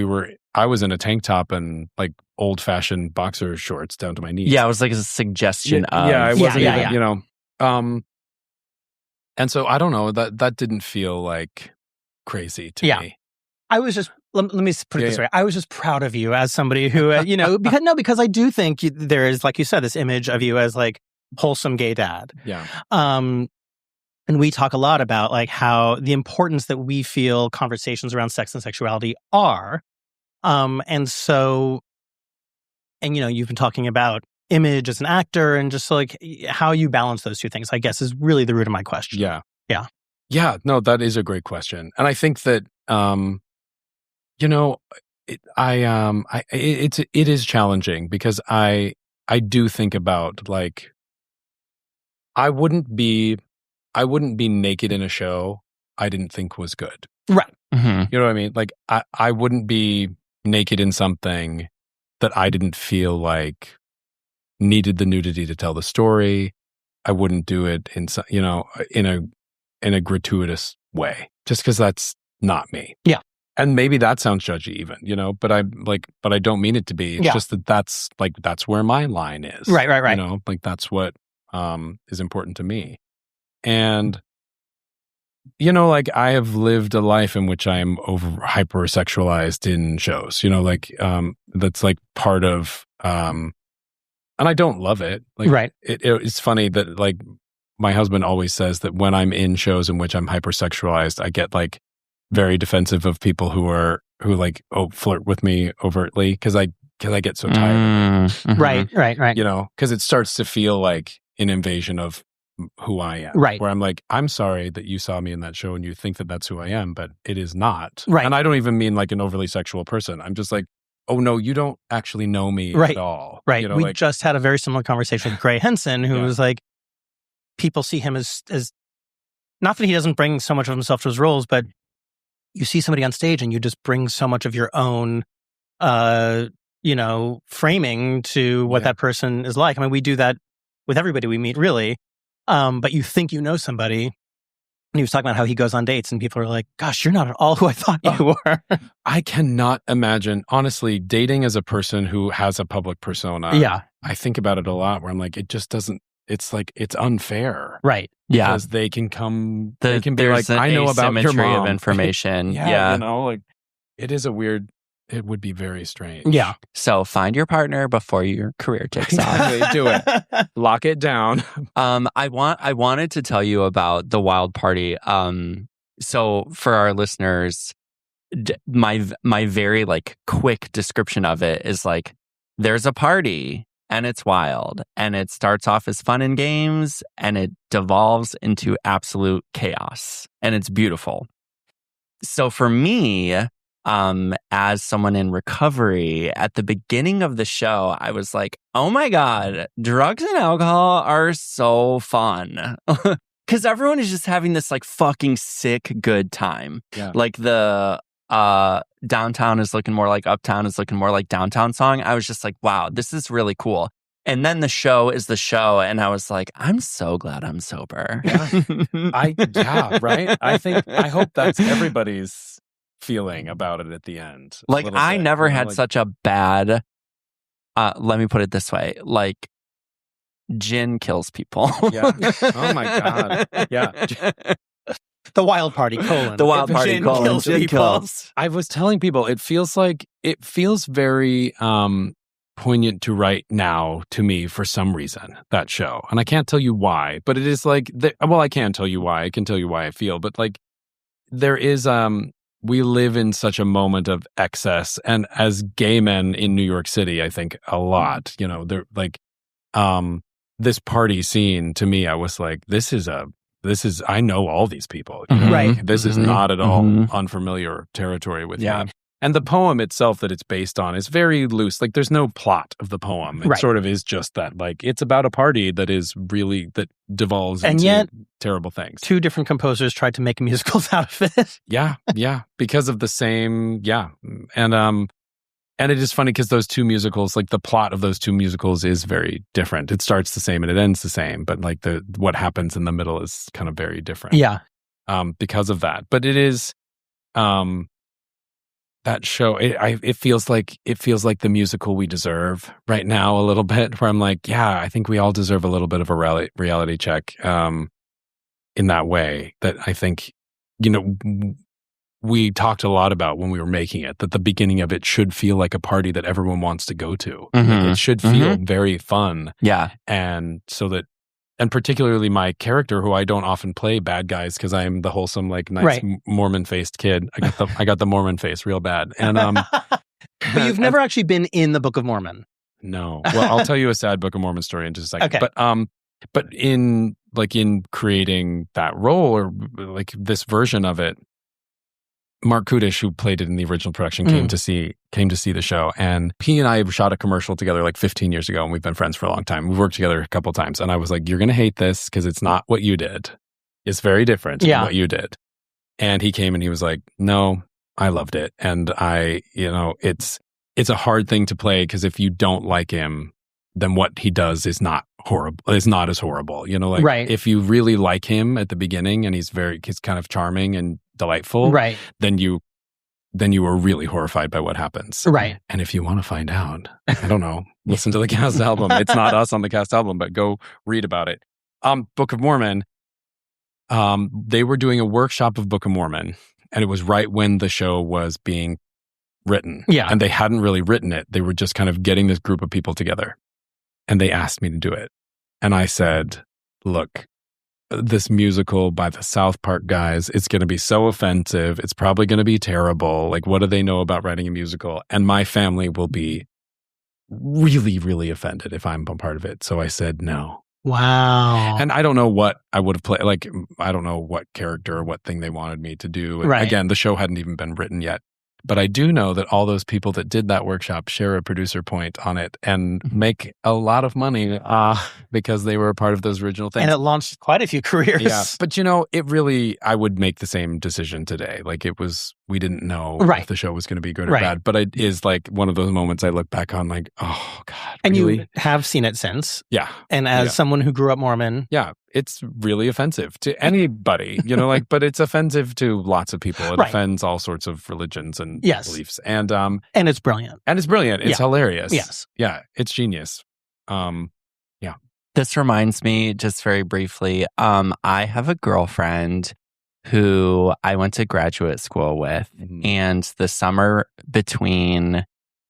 were, I was in a tank top and like old fashioned boxer shorts down to my knees. Yeah, it was like a suggestion of. Yeah, it wasn't even, you know. And so I don't know, that didn't feel like crazy to me. I was just, let me put it this way. I was just proud of you as somebody who, you know, because I do think there is, like you said, this image of you as like wholesome gay dad. Yeah. And we talk a lot about like how the importance that we feel conversations around sex and sexuality are. And you know, you've been talking about image as an actor and just like how you balance those two things, I guess, is really the root of my question. Yeah. No, that is a great question. And I think that, you know, it is challenging because I do think about like, I wouldn't be naked in a show I didn't think was good. Right. Mm-hmm. You know what I mean? Like I wouldn't be naked in something that I didn't feel like needed the nudity to tell the story. I wouldn't do it in a gratuitous way just because that's not me. Yeah. And maybe that sounds judgy even, you know, but I don't mean it to be. It's just that's where my line is. Right. You know, like that's what is important to me. And, you know, like I have lived a life in which I'm hypersexualized in shows, you know, like that's like part of, and I don't love it. Like, right. It's funny that like my husband always says that when I'm in shows in which I'm hypersexualized, I get like very defensive of people who like, flirt with me overtly because I get so tired of it. Right. You know, because it starts to feel like an invasion of who I am. Right. Where I'm like, I'm sorry that you saw me in that show and you think that that's who I am, but it is not. Right. And I don't even mean like an overly sexual person. I'm just like, oh no, you don't actually know me at all. Right. You know, we like, just had a very similar conversation with Gray Henson, who was like, people see him as not that he doesn't bring so much of himself to his roles, but you see somebody on stage and you just bring so much of your own, framing to what that person is like. I mean, we do that with everybody we meet, really. But you think you know somebody. And he was talking about how he goes on dates and people are like, gosh, you're not at all who I thought you were. I cannot imagine, honestly, dating as a person who has a public persona. Yeah. I think about it a lot where I'm like, it just doesn't, it's like, it's unfair. Right. Yeah. Because they can come, they can be like, I know about your asymmetry mom. of information. Yeah. You know, like it is it would be very strange. Yeah. So find your partner before your career takes off. Exactly. Do it. Lock it down. I wanted to tell you about the Wild Party. So for our listeners, my very like quick description of it is like, there's a party and it's wild and it starts off as fun and games and it devolves into absolute chaos and it's beautiful. So for me, as someone in recovery, at the beginning of the show, I was like, oh my God, drugs and alcohol are so fun. Because everyone is just having this like fucking sick good time. Yeah. Like the downtown is looking more like uptown is looking more like downtown song. I was just like, wow, this is really cool. And then the show is the show. And I was like, I'm so glad I'm sober. Yeah, right? I hope that's everybody's feeling about it at the end. Like I never had such a bad, let me put it this way, like gin kills people. Yeah. Oh my God. Yeah. The Wild Party, The Wild Party, gin kills gin people. kills. I was telling people, it feels very poignant to right now to me for some reason, that show. And I can't tell you why, but it is like, I can tell you why. I can tell you why I feel, but like there is, we live in such a moment of excess. And as gay men in New York City, I think a lot, you know, they're like, this party scene to me, I was like, I know all these people. You know? Right. This is not at all unfamiliar territory with me. And the poem itself that it's based on is very loose. Like there's no plot of the poem. It sort of is just that, like, it's about a party that devolves and into yet, terrible things. Two different composers tried to make musicals out of it. Yeah. Because of the same, and it is funny because those two musicals, like the plot of those two musicals is very different. It starts the same and it ends the same, but like what happens in the middle is kind of very different. Yeah. Because of that. But it is, that show, it feels like the musical we deserve right now a little bit, where I'm like, yeah, I think we all deserve a little bit of a reality check in that way. That I think, you know, we talked a lot about when we were making it, that the beginning of it should feel like a party that everyone wants to go to. Like it should feel very fun. Yeah. And so that, and particularly my character, who I don't often play bad guys because I'm the wholesome, like nice Mormon-faced kid. I got the Mormon face real bad. And but you've never actually been in the Book of Mormon. No. Well, I'll tell you a sad Book of Mormon story in just a second. Okay. But in creating that role, or like this version of it, Mark Kudish, who played it in the original production, came to see the show, and he and I shot a commercial together like 15 years ago, and we've been friends for a long time. We've worked together a couple of times, and I was like, "You're going to hate this because it's not what you did. It's very different than what you did." And he came and he was like, "No, I loved it," and it's a hard thing to play because if you don't like him, then what he does is not horrible. Is not as horrible, you know. Like if you really like him at the beginning and he's kind of charming and delightful, then you were really horrified by what happens. Right. And if you want to find out, I don't know, listen to the cast album. It's not us on the cast album, but go read about it. Book of Mormon, They were doing a workshop of Book of Mormon, and it was right when the show was being written. Yeah. And they hadn't really written it. They were just kind of getting this group of people together. And they asked me to do it. And I said, look, this musical by the South Park guys, it's going to be so offensive. It's probably going to be terrible. Like, what do they know about writing a musical? And my family will be really, really offended if I'm a part of it. So I said no. Wow. And I don't know what I would have played. Like, I don't know what character or what thing they wanted me to do. And Right. again, the show hadn't even been written yet. But I do know that all those people that did that workshop share a producer point on it and make a lot of money because they were a part of those original things. And it launched quite a few careers. Yeah. But, it really, I would make the same decision today. Like, we didn't know Right. if the show was going to be good or Right. bad. But it is like one of those moments I look back on like, oh, God. And really? you have seen it since. Yeah. And as someone who grew up Mormon. Yeah, it's really offensive to anybody, but it's offensive to lots of people. It Right. offends all sorts of religions and Yes. beliefs. And it's brilliant. It's brilliant. It's hilarious. Yes. Yeah, it's genius. This reminds me, just very briefly, I have a girlfriend who I went to graduate school with, and the summer between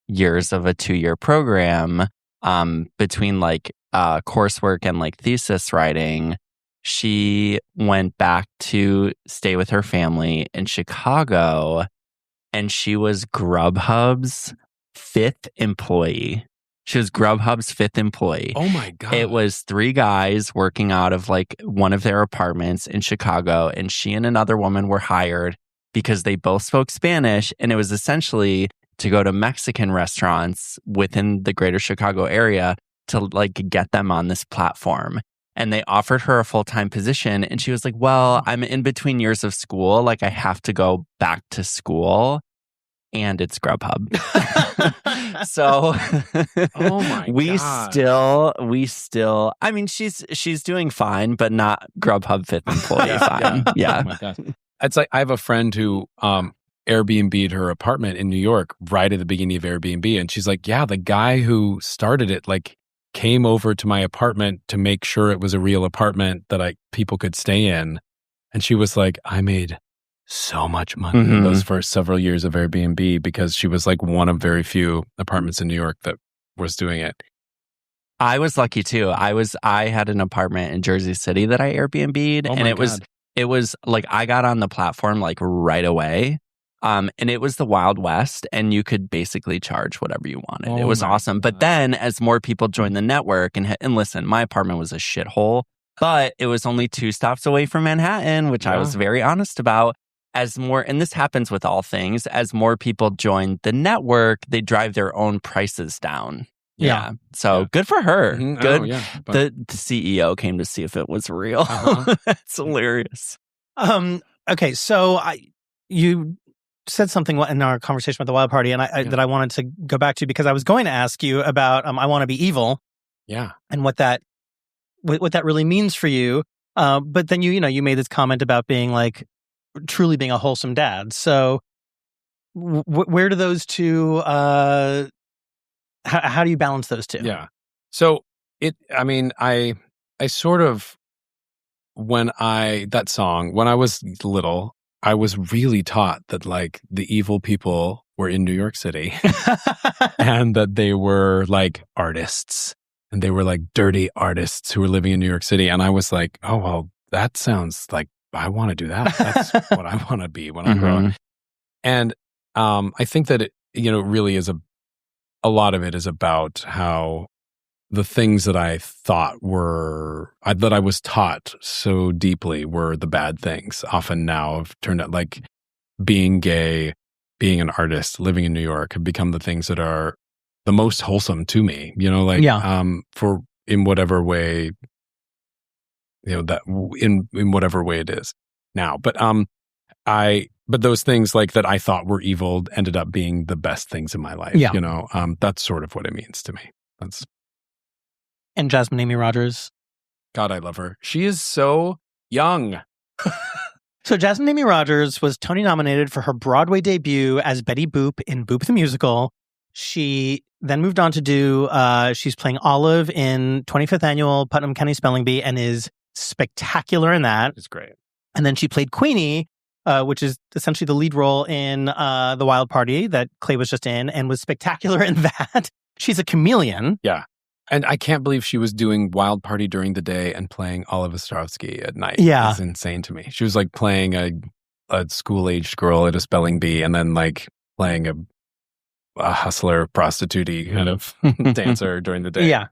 years of a 2-year program, between coursework and thesis writing, she went back to stay with her family in Chicago, and she was Grubhub's 5th employee. She was Grubhub's 5th employee. Oh my God. It was 3 guys working out of one of their apartments in Chicago, and she and another woman were hired because they both spoke Spanish, and it was essentially to go to Mexican restaurants within the greater Chicago area to get them on this platform. And they offered her a full-time position, and she was like, well, I'm in between years of school. I have to go back to school. And it's Grubhub. So oh my God. we still I mean she's doing fine, but not Grubhub 5th employee fine. Yeah. Oh my gosh. It's like I have a friend who Airbnb'd her apartment in New York right at the beginning of Airbnb, and she's like, yeah, the guy who started it came over to my apartment to make sure it was a real apartment that people could stay in. And she was like, I made so much money in those first several years of Airbnb because she was one of very few apartments in New York that was doing it. I was lucky too. I had an apartment in Jersey City that I Airbnb'd, and it was I got on the platform right away. And it was the Wild West, and you could basically charge whatever you wanted. It was awesome. But then as more people joined the network, and listen, my apartment was a shithole, but it was only 2 stops away from Manhattan, which I was very honest about. And this happens with all things, as more people join the network, they drive their own prices down. Yeah. So good for her. Mm-hmm. Good. Oh, yeah. The CEO came to see if it was real. That's hilarious. Okay. So you said something in our conversation about the Wild Party, and that I wanted to go back to, because I was going to ask you about I Want to Be Evil. Yeah. And what that really means for you. But then you made this comment about being truly being a wholesome dad. So where do those two, how do you balance those two? Yeah. So I sort of, when that song, when I was little, I was really taught that the evil people were in New York City and that they were artists, and they were dirty artists who were living in New York City. And I was like, oh, well, that sounds I want to do that. That's what I want to be when I grow up. And I think that it really is a lot of it is about how the things that I thought that I was taught so deeply were the bad things, often now have turned out being gay, being an artist, living in New York have become the things that are the most wholesome to me, for in whatever way, that in whatever way it is now. But but those things that I thought were evil ended up being the best things in my life. Yeah. That's sort of what it means to me. And Jasmine Amy Rogers. God, I love her. She is so young. So Jasmine Amy Rogers was Tony nominated for her Broadway debut as Betty Boop in Boop the Musical. She then moved on to do, she's playing Olive in 25th Annual Putnam County Spelling Bee and is spectacular in that. It's great. And then she played Queenie, which is essentially the lead role in The Wild Party that Clay was just in, and was spectacular in that. She's a chameleon. Yeah. And I can't believe she was doing Wild Party during the day and playing Olive Ostrowski at night. Yeah. It's insane to me. She was like playing a school-aged girl at a spelling bee and then like playing a hustler, prostitute-y kind of dancer during the day. Yeah.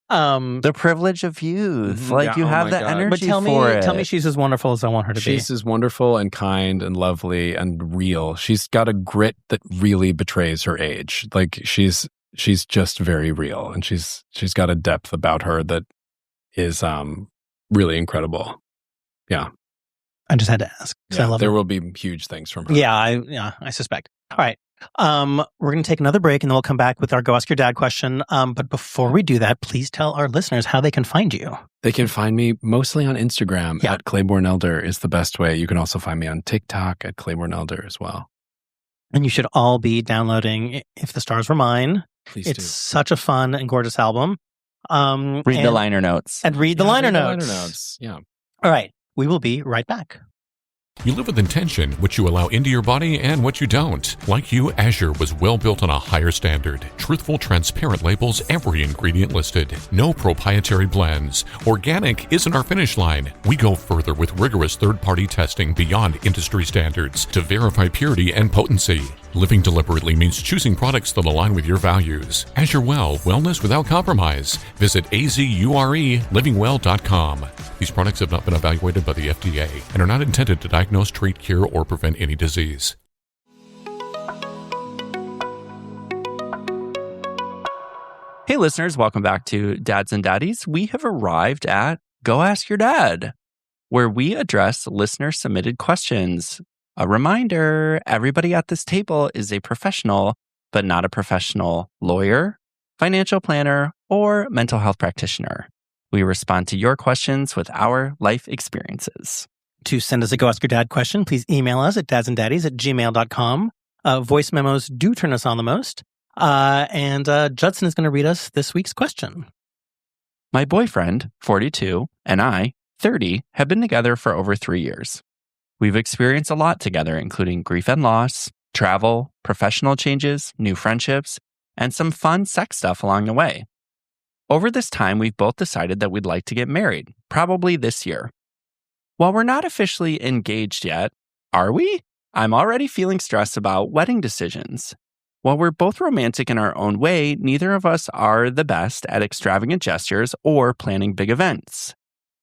The privilege of youth. Like, you have the energy but tell me she's as wonderful as I want her to be. She's as wonderful and kind and lovely and real. She's got a grit that really betrays her age. Like, she's just very real, and she's got a depth about her that is really incredible. Yeah. I just had to ask. Yeah, I love there her. will be huge things from her. Yeah, I suspect. All right. We're going to take another break, and then we'll come back with our Go Ask Your Dad question. But before we do that, please tell our listeners how they can find you. They can find me mostly on Instagram at Claybourne Elder is the best way. You can also find me on TikTok at Claybourne Elder as well. And you should all be downloading If the Stars Were Mine. Please it's do. such a fun and gorgeous album. Read the liner notes. And read the liner notes. Yeah. All right. We will be right back. You live with intention, what you allow into your body and what you don't. Like you, Azure was well built on a higher standard. Truthful, transparent labels, every ingredient listed. No proprietary blends. Organic isn't our finish line. We go further with rigorous third-party testing beyond industry standards to verify purity and potency. Living deliberately means choosing products that align with your values. Azure Well, wellness without compromise. Visit azurelivingwell.com. These products have not been evaluated by the FDA and are not intended to diagnose, treat, cure, or prevent any disease. Hey listeners, welcome back to Dads and Daddies. We have arrived at Go Ask Your Dad, where we address listener-submitted questions. A reminder, everybody at this table is a professional, but not a professional lawyer, financial planner, or mental health practitioner. We respond to your questions with our life experiences. To send us a Go Ask Your Dad question, please email us at dadsanddaddies@gmail.com. Voice memos do turn us on the most. And Judson is going to read us this week's question. My boyfriend, 42, and I, 30, have been together for over 3 years. We've experienced a lot together, including grief and loss, travel, professional changes, new friendships, and some fun sex stuff along the way. Over this time, we've both decided that we'd like to get married, probably this year. While we're not officially engaged yet, are we? I'm already feeling stressed about wedding decisions. While we're both romantic in our own way, neither of us are the best at extravagant gestures or planning big events.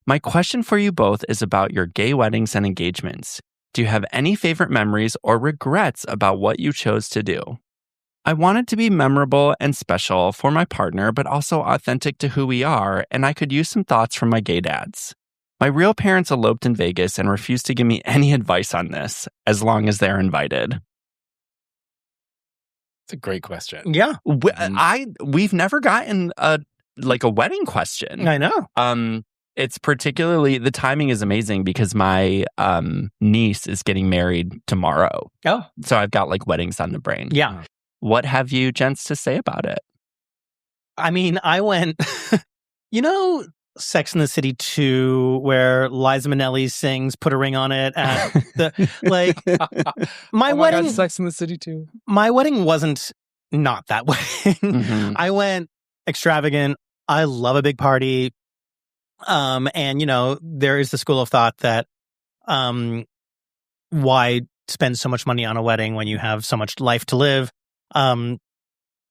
My question for you both is about your gay weddings and engagements. Do you have any favorite memories or regrets about what you chose to do? I want it to be memorable and special for my partner, but also authentic to who we are, and I could use some thoughts from my gay dads. My real parents eloped in Vegas and refused to give me any advice on this, as long as they're invited. It's a great question. Yeah. We've never gotten a wedding question. I know. It's particularly, the timing is amazing because my niece is getting married tomorrow. Oh. So I've got weddings on the brain. Yeah. What have you gents to say about it? I mean, I went, Sex and the City 2, where Liza Minnelli sings "Put a Ring on It" at the my wedding. God, Sex and the City 2. My wedding wasn't not that wedding. Mm-hmm. I went extravagant. I love a big party. And there is the school of thought that why spend so much money on a wedding when you have so much life to live? I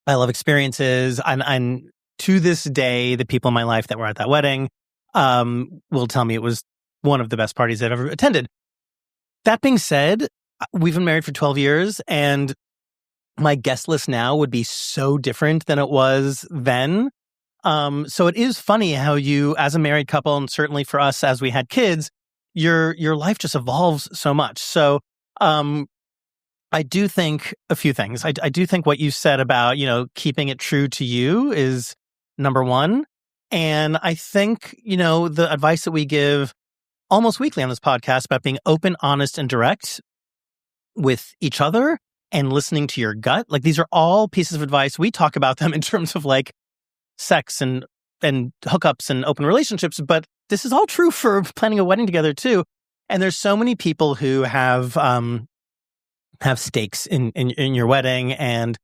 love experiences, and to this day, the people in my life that were at that wedding will tell me it was one of the best parties I've ever attended. That being said, we've been married for 12 years, and my guest list now would be so different than it was then. So it is funny how you, as a married couple, and certainly for us as we had kids, your life just evolves so much. So I do think a few things. I do think what you said about, keeping it true to you is number one. And I think, the advice that we give almost weekly on this podcast about being open, honest, and direct with each other and listening to your gut. These are all pieces of advice. We talk about them in terms of sex and hookups and open relationships, but this is all true for planning a wedding together too. And there's so many people who have stakes in your wedding, and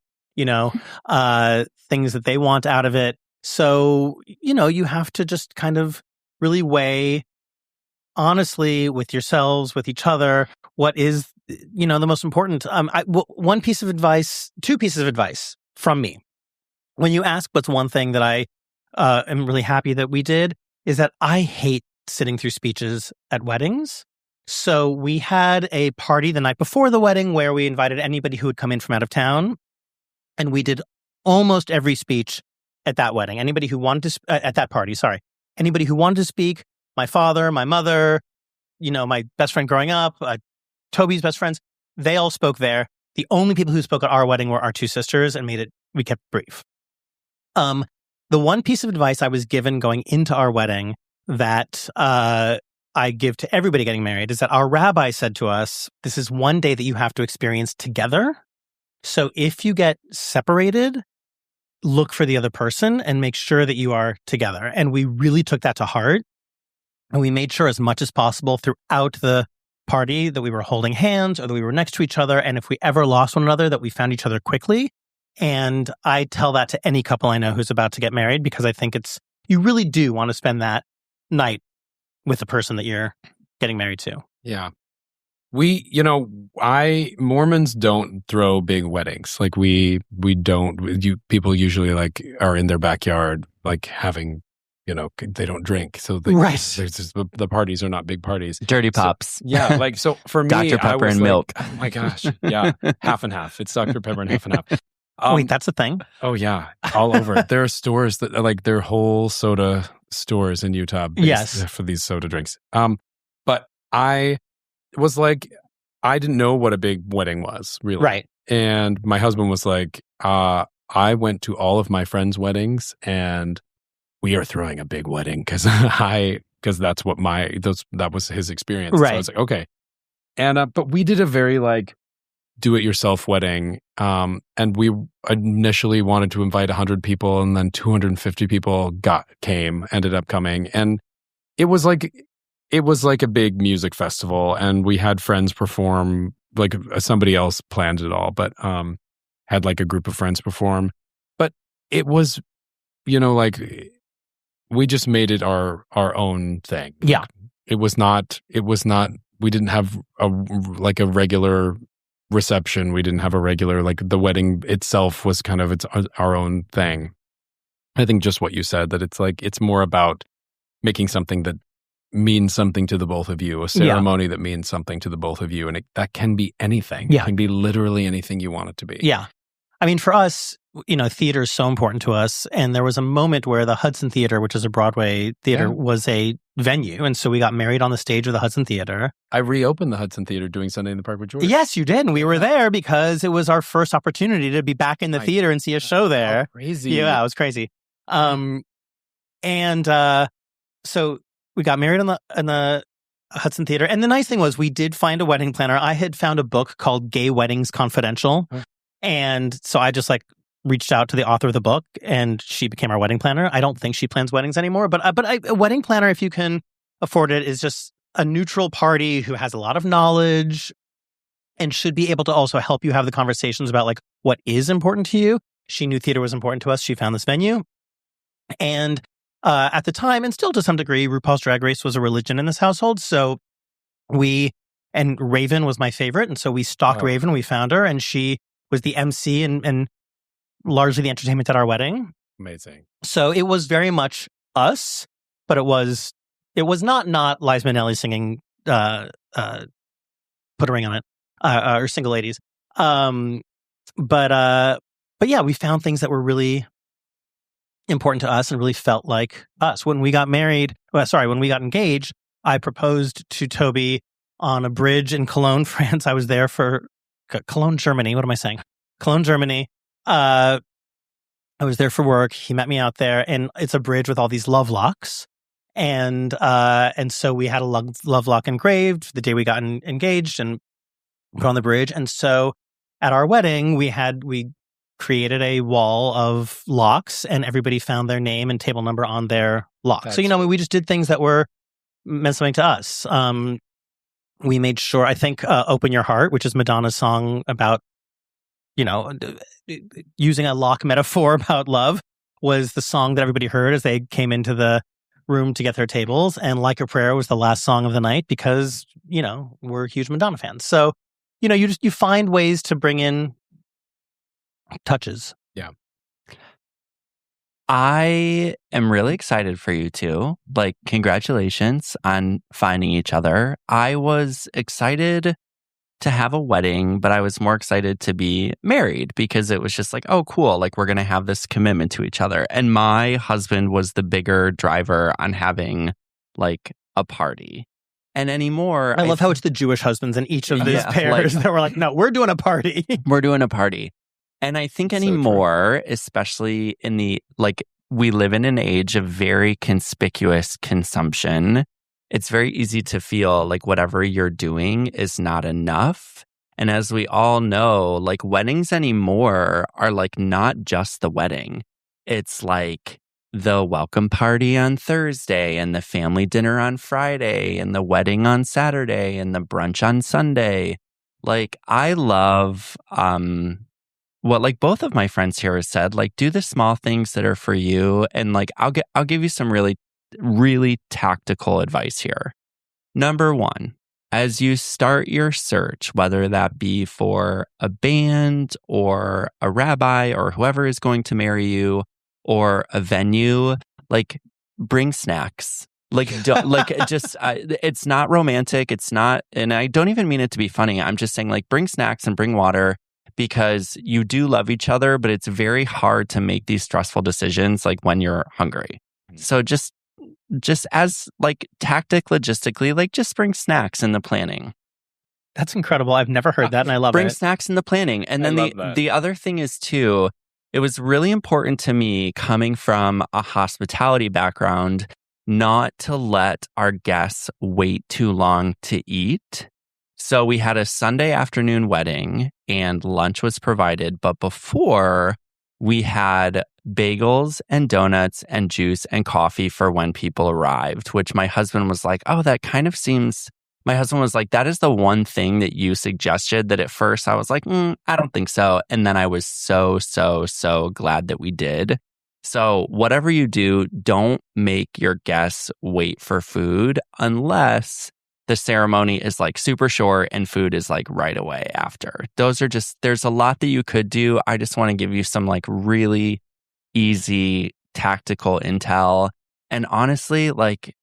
things that they want out of it. So you have to just kind of really weigh honestly with yourselves, with each other, what is the most important. Two pieces of advice from me. When you ask what's one thing that I am really happy that we did, is that I hate sitting through speeches at weddings. So we had a party the night before the wedding where we invited anybody who would come in from out of town. And we did almost every speech at that wedding. Anybody who wanted to, at that party, sorry. Anybody who wanted to speak, my father, my mother, my best friend growing up, Toby's best friends, they all spoke there. The only people who spoke at our wedding were our two sisters, and we kept it brief. The one piece of advice I was given going into our wedding that I give to everybody getting married is that our rabbi said to us, this is one day that you have to experience together. So if you get separated, look for the other person and make sure that you are together. And we really took that to heart. And we made sure as much as possible throughout the party that we were holding hands or that we were next to each other. And if we ever lost one another, that we found each other quickly. And I tell that to any couple I know who's about to get married, because I think you really do want to spend that night with the person that you're getting married to. Yeah. Mormons don't throw big weddings. Like we don't, people usually are in their backyard, having, they don't drink. So the parties are not big parties. Dirty pops. So, so for me, Dr. Pepper and milk. Oh my gosh. Yeah. Half and half. It's Dr. Pepper and half and half. Wait, that's a thing? Oh yeah. All over. There are stores that they're whole soda stores in Utah. Yes. For these soda drinks. But I was I didn't know what a big wedding was, really. Right. And my husband was I went to all of my friends' weddings, and we are throwing a big wedding because that's what that was his experience. Right. So I was like, okay. And but we did a very do-it-yourself wedding, and we initially wanted to invite 100 people, and then 250 people ended up coming, and it was like a big music festival, and we had friends perform. Somebody else planned it all, but had a group of friends perform. But it was, we just made it our own thing. Yeah, it was not. We didn't have a regular reception. We didn't have a regular the wedding itself was kind of our own thing. I think just what you said, that it's more about making something that means something to the both of you, a ceremony that means something to the both of you, and that can be anything. Yeah. It can be literally anything you want it to be. Yeah. I mean, for us, theater is so important to us, and there was a moment where the Hudson Theater, which is a Broadway theater, was a venue, and so we got married on the stage of the Hudson Theater. I reopened the Hudson Theater doing Sunday in the Park with George. Yes, you did, and we were there because it was our first opportunity to be back in the theater and see a show there. Oh, crazy. Yeah, it was crazy. So we got married in the Hudson Theater. And the nice thing was we did find a wedding planner. I had found a book called Gay Weddings Confidential. And so I just reached out to the author of the book, and she became our wedding planner. I don't think she plans weddings anymore, but a wedding planner, if you can afford it, is just a neutral party who has a lot of knowledge and should be able to also help you have the conversations about what is important to you. She knew theater was important to us. She found this venue. And at the time, and still to some degree, RuPaul's Drag Race was a religion in this household. So and Raven was my favorite. And so we stalked Raven. We found her, and she was the MC and largely the entertainment at our wedding. Amazing. So it was very much us, but it was not Liza Minnelli singing Put a Ring on It, or Single Ladies. But yeah, we found things that were really important to us and really felt like us. When we got engaged, I proposed to Toby on a bridge in Cologne, France. I was there for Cologne, Germany. What am I saying? Cologne, Germany. I was there for work. He met me out there, and it's a bridge with all these love locks. And so we had a love lock engraved the day we got engaged and put on the bridge. And so at our wedding, we created a wall of locks, and everybody found their name and table number on their lock. So, we just did things that meant something to us. We made sure, I think, Open Your Heart, which is Madonna's song about, using a lock metaphor about love, was the song that everybody heard as they came into the room to get their tables. And Like a Prayer was the last song of the night because, we're huge Madonna fans. So, you find ways to bring in touches. Yeah. I am really excited for you two. Like, congratulations on finding each other. I was excited to have a wedding, but I was more excited to be married because it was just like, oh, cool. Like, we're going to have this commitment to each other. And my husband was the bigger driver on having like a party. And anymore, I love how it's the Jewish husbands in each of these pairs that were like, no, we're doing a party. We're doing a party. And I think anymore, especially in we live in an age of very conspicuous consumption. It's very easy to feel like whatever you're doing is not enough. And as we all know, like weddings anymore are like not just the wedding. It's like the welcome party on Thursday and the family dinner on Friday and the wedding on Saturday and the brunch on Sunday. Like, I love what like both of my friends here have said, like, do the small things that are for you. And like, I'll give you some really, really tactical advice here. Number one, as you start your search, whether that be for a band or a rabbi or whoever is going to marry you or a venue, like, bring snacks. Like, it's not romantic. It's not, and I don't even mean it to be funny. I'm just saying, like, bring snacks and bring water because you do love each other, but it's very hard to make these stressful decisions like when you're hungry. So just as like logistically, like just bring snacks in the planning. That's incredible. I've never heard that and I love bring it. Bring snacks in the planning. And then the other thing is too, it was really important to me coming from a hospitality background not to let our guests wait too long to eat. So we had a Sunday afternoon wedding and lunch was provided. But before, we had bagels and donuts and juice and coffee for when people arrived, which my husband was like, oh, that kind of seems... My husband was like, that is the one thing that you suggested that at first I was like, I don't think so. And then I was so, so, so glad that we did. So whatever you do, don't make your guests wait for food unless the ceremony is like super short and food is like right away after. Those are just, there's a lot that you could do. I just want to give you some like really easy tactical intel. And honestly, like,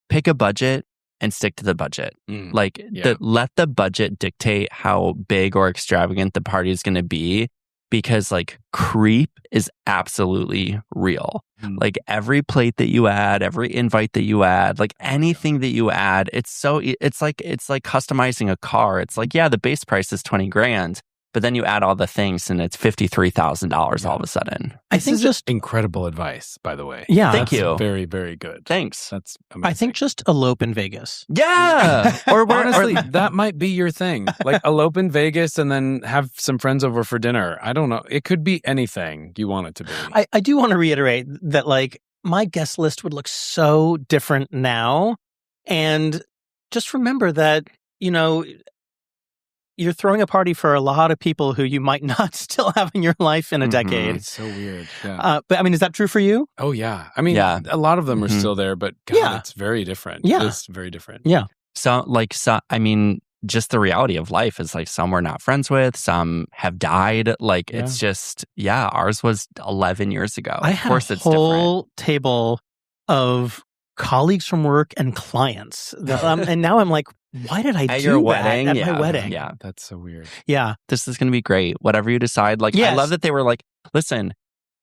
pick a budget and stick to the budget. Let the budget dictate how big or extravagant the party is going to be, because like creep is absolutely real. Like every plate that you add, every invite that you add, like anything that you add, it's like customizing a car. It's like, yeah, the base price is $20,000, but then you add all the things and it's $53,000 all of a sudden. I think just incredible advice, by the way. Yeah. Thank you. Very, very good. Thanks. That's amazing. I think just elope in Vegas. Yeah. Honestly, that might be your thing. Like elope in Vegas and then have some friends over for dinner. I don't know. It could be anything you want it to be. I do want to reiterate that like my guest list would look so different now. And just remember that, you're throwing a party for a lot of people who you might not still have in your life in a decade. It's so weird. Yeah. But I mean, is that true for you? Oh, yeah. I mean, a lot of them are still there, but God, it's very different. Yeah. It's very different. Yeah. So, I mean, just the reality of life is like some we're not friends with, some have died. Like, it's just, ours was 11 years ago. I had a whole table of colleagues from work and clients. And now I'm like, why did I do that at my wedding? Yeah. That's so weird. Yeah. This is going to be great. Whatever you decide. Like, I love that they were like, listen,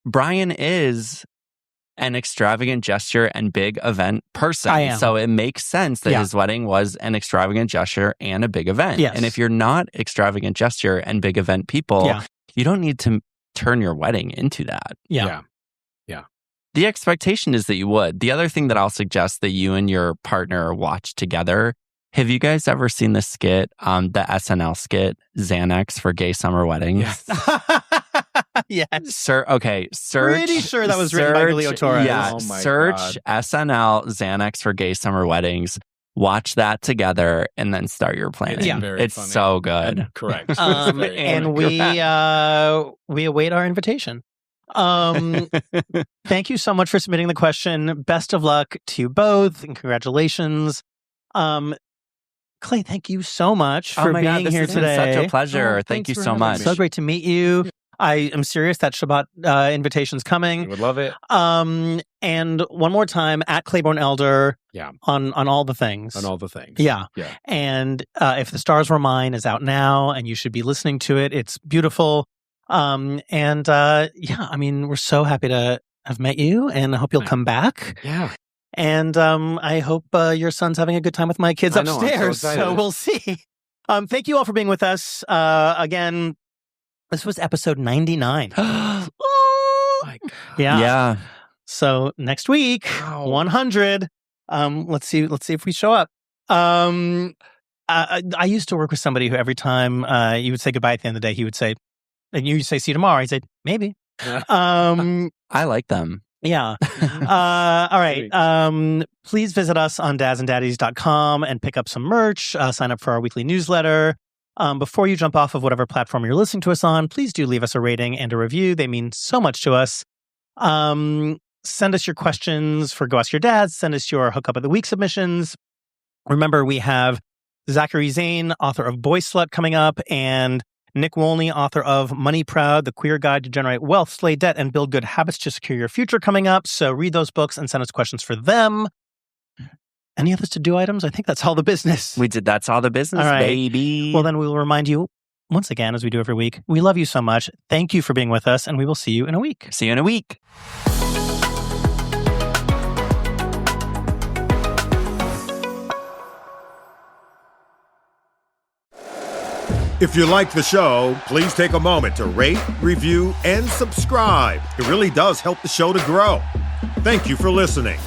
Brian is an extravagant gesture and big event person. I am. So it makes sense that his wedding was an extravagant gesture and a big event. Yes. And if you're not extravagant gesture and big event people, you don't need to turn your wedding into that. Yeah. The expectation is that you would. The other thing that I'll suggest that you and your partner watch together, have you guys ever seen the skit, the SNL skit, Xanax for Gay Summer Weddings? Yes. Pretty sure that was written by Julio Torres. Yeah, Oh my search God. SNL Xanax for Gay Summer Weddings. watch that together and then start your planning. It's funny. so good. Correct. And we await our invitation. Thank you so much for submitting the question. Best of luck to you both, and congratulations. Clay, thank you so much for being here today. Such a pleasure. Thank you so much. So great to meet you. I am serious that Shabbat invitation's coming. We would love it. And one more time, at Claybourne Elder. Yeah. On all the things. On all the things. Yeah. Yeah. And If the Stars Were Mine is out now, and you should be listening to it. It's beautiful. I mean, we're so happy to have met you, and I hope you'll come back. Yeah. And I hope your son's having a good time with my kids upstairs. So we'll see. Thank you all for being with us. Again, this was episode 99. Oh my God. Yeah. So next week, 100. Let's see if we show up. I used to work with somebody who every time you would say goodbye at the end of the day, he would say, and you say, see you tomorrow. He'd say, maybe. I like them. Yeah. All right. Please visit us on dadsanddaddies.com and pick up some merch. Sign up for our weekly newsletter. Before you jump off of whatever platform you're listening to us on, please do leave us a rating and a review. They mean so much to us. Send us your questions for Go Ask Your Dad. Send us your Hookup of the Week submissions. Remember, we have Zachary Zane, author of Boy Slut, coming up, and Nick Wolney, author of Money Proud, The Queer Guide to Generate Wealth, Slay Debt, and Build Good Habits to Secure Your Future, coming up. So read those books and send us questions for them. Any others to-do items? I think that's all the business. We did. That's all the business, all right. Baby. Well, then we will remind you once again, as we do every week, we love you so much. Thank you for being with us, and we will see you in a week. See you in a week. If you like the show, please take a moment to rate, review, and subscribe. It really does help the show to grow. Thank you for listening.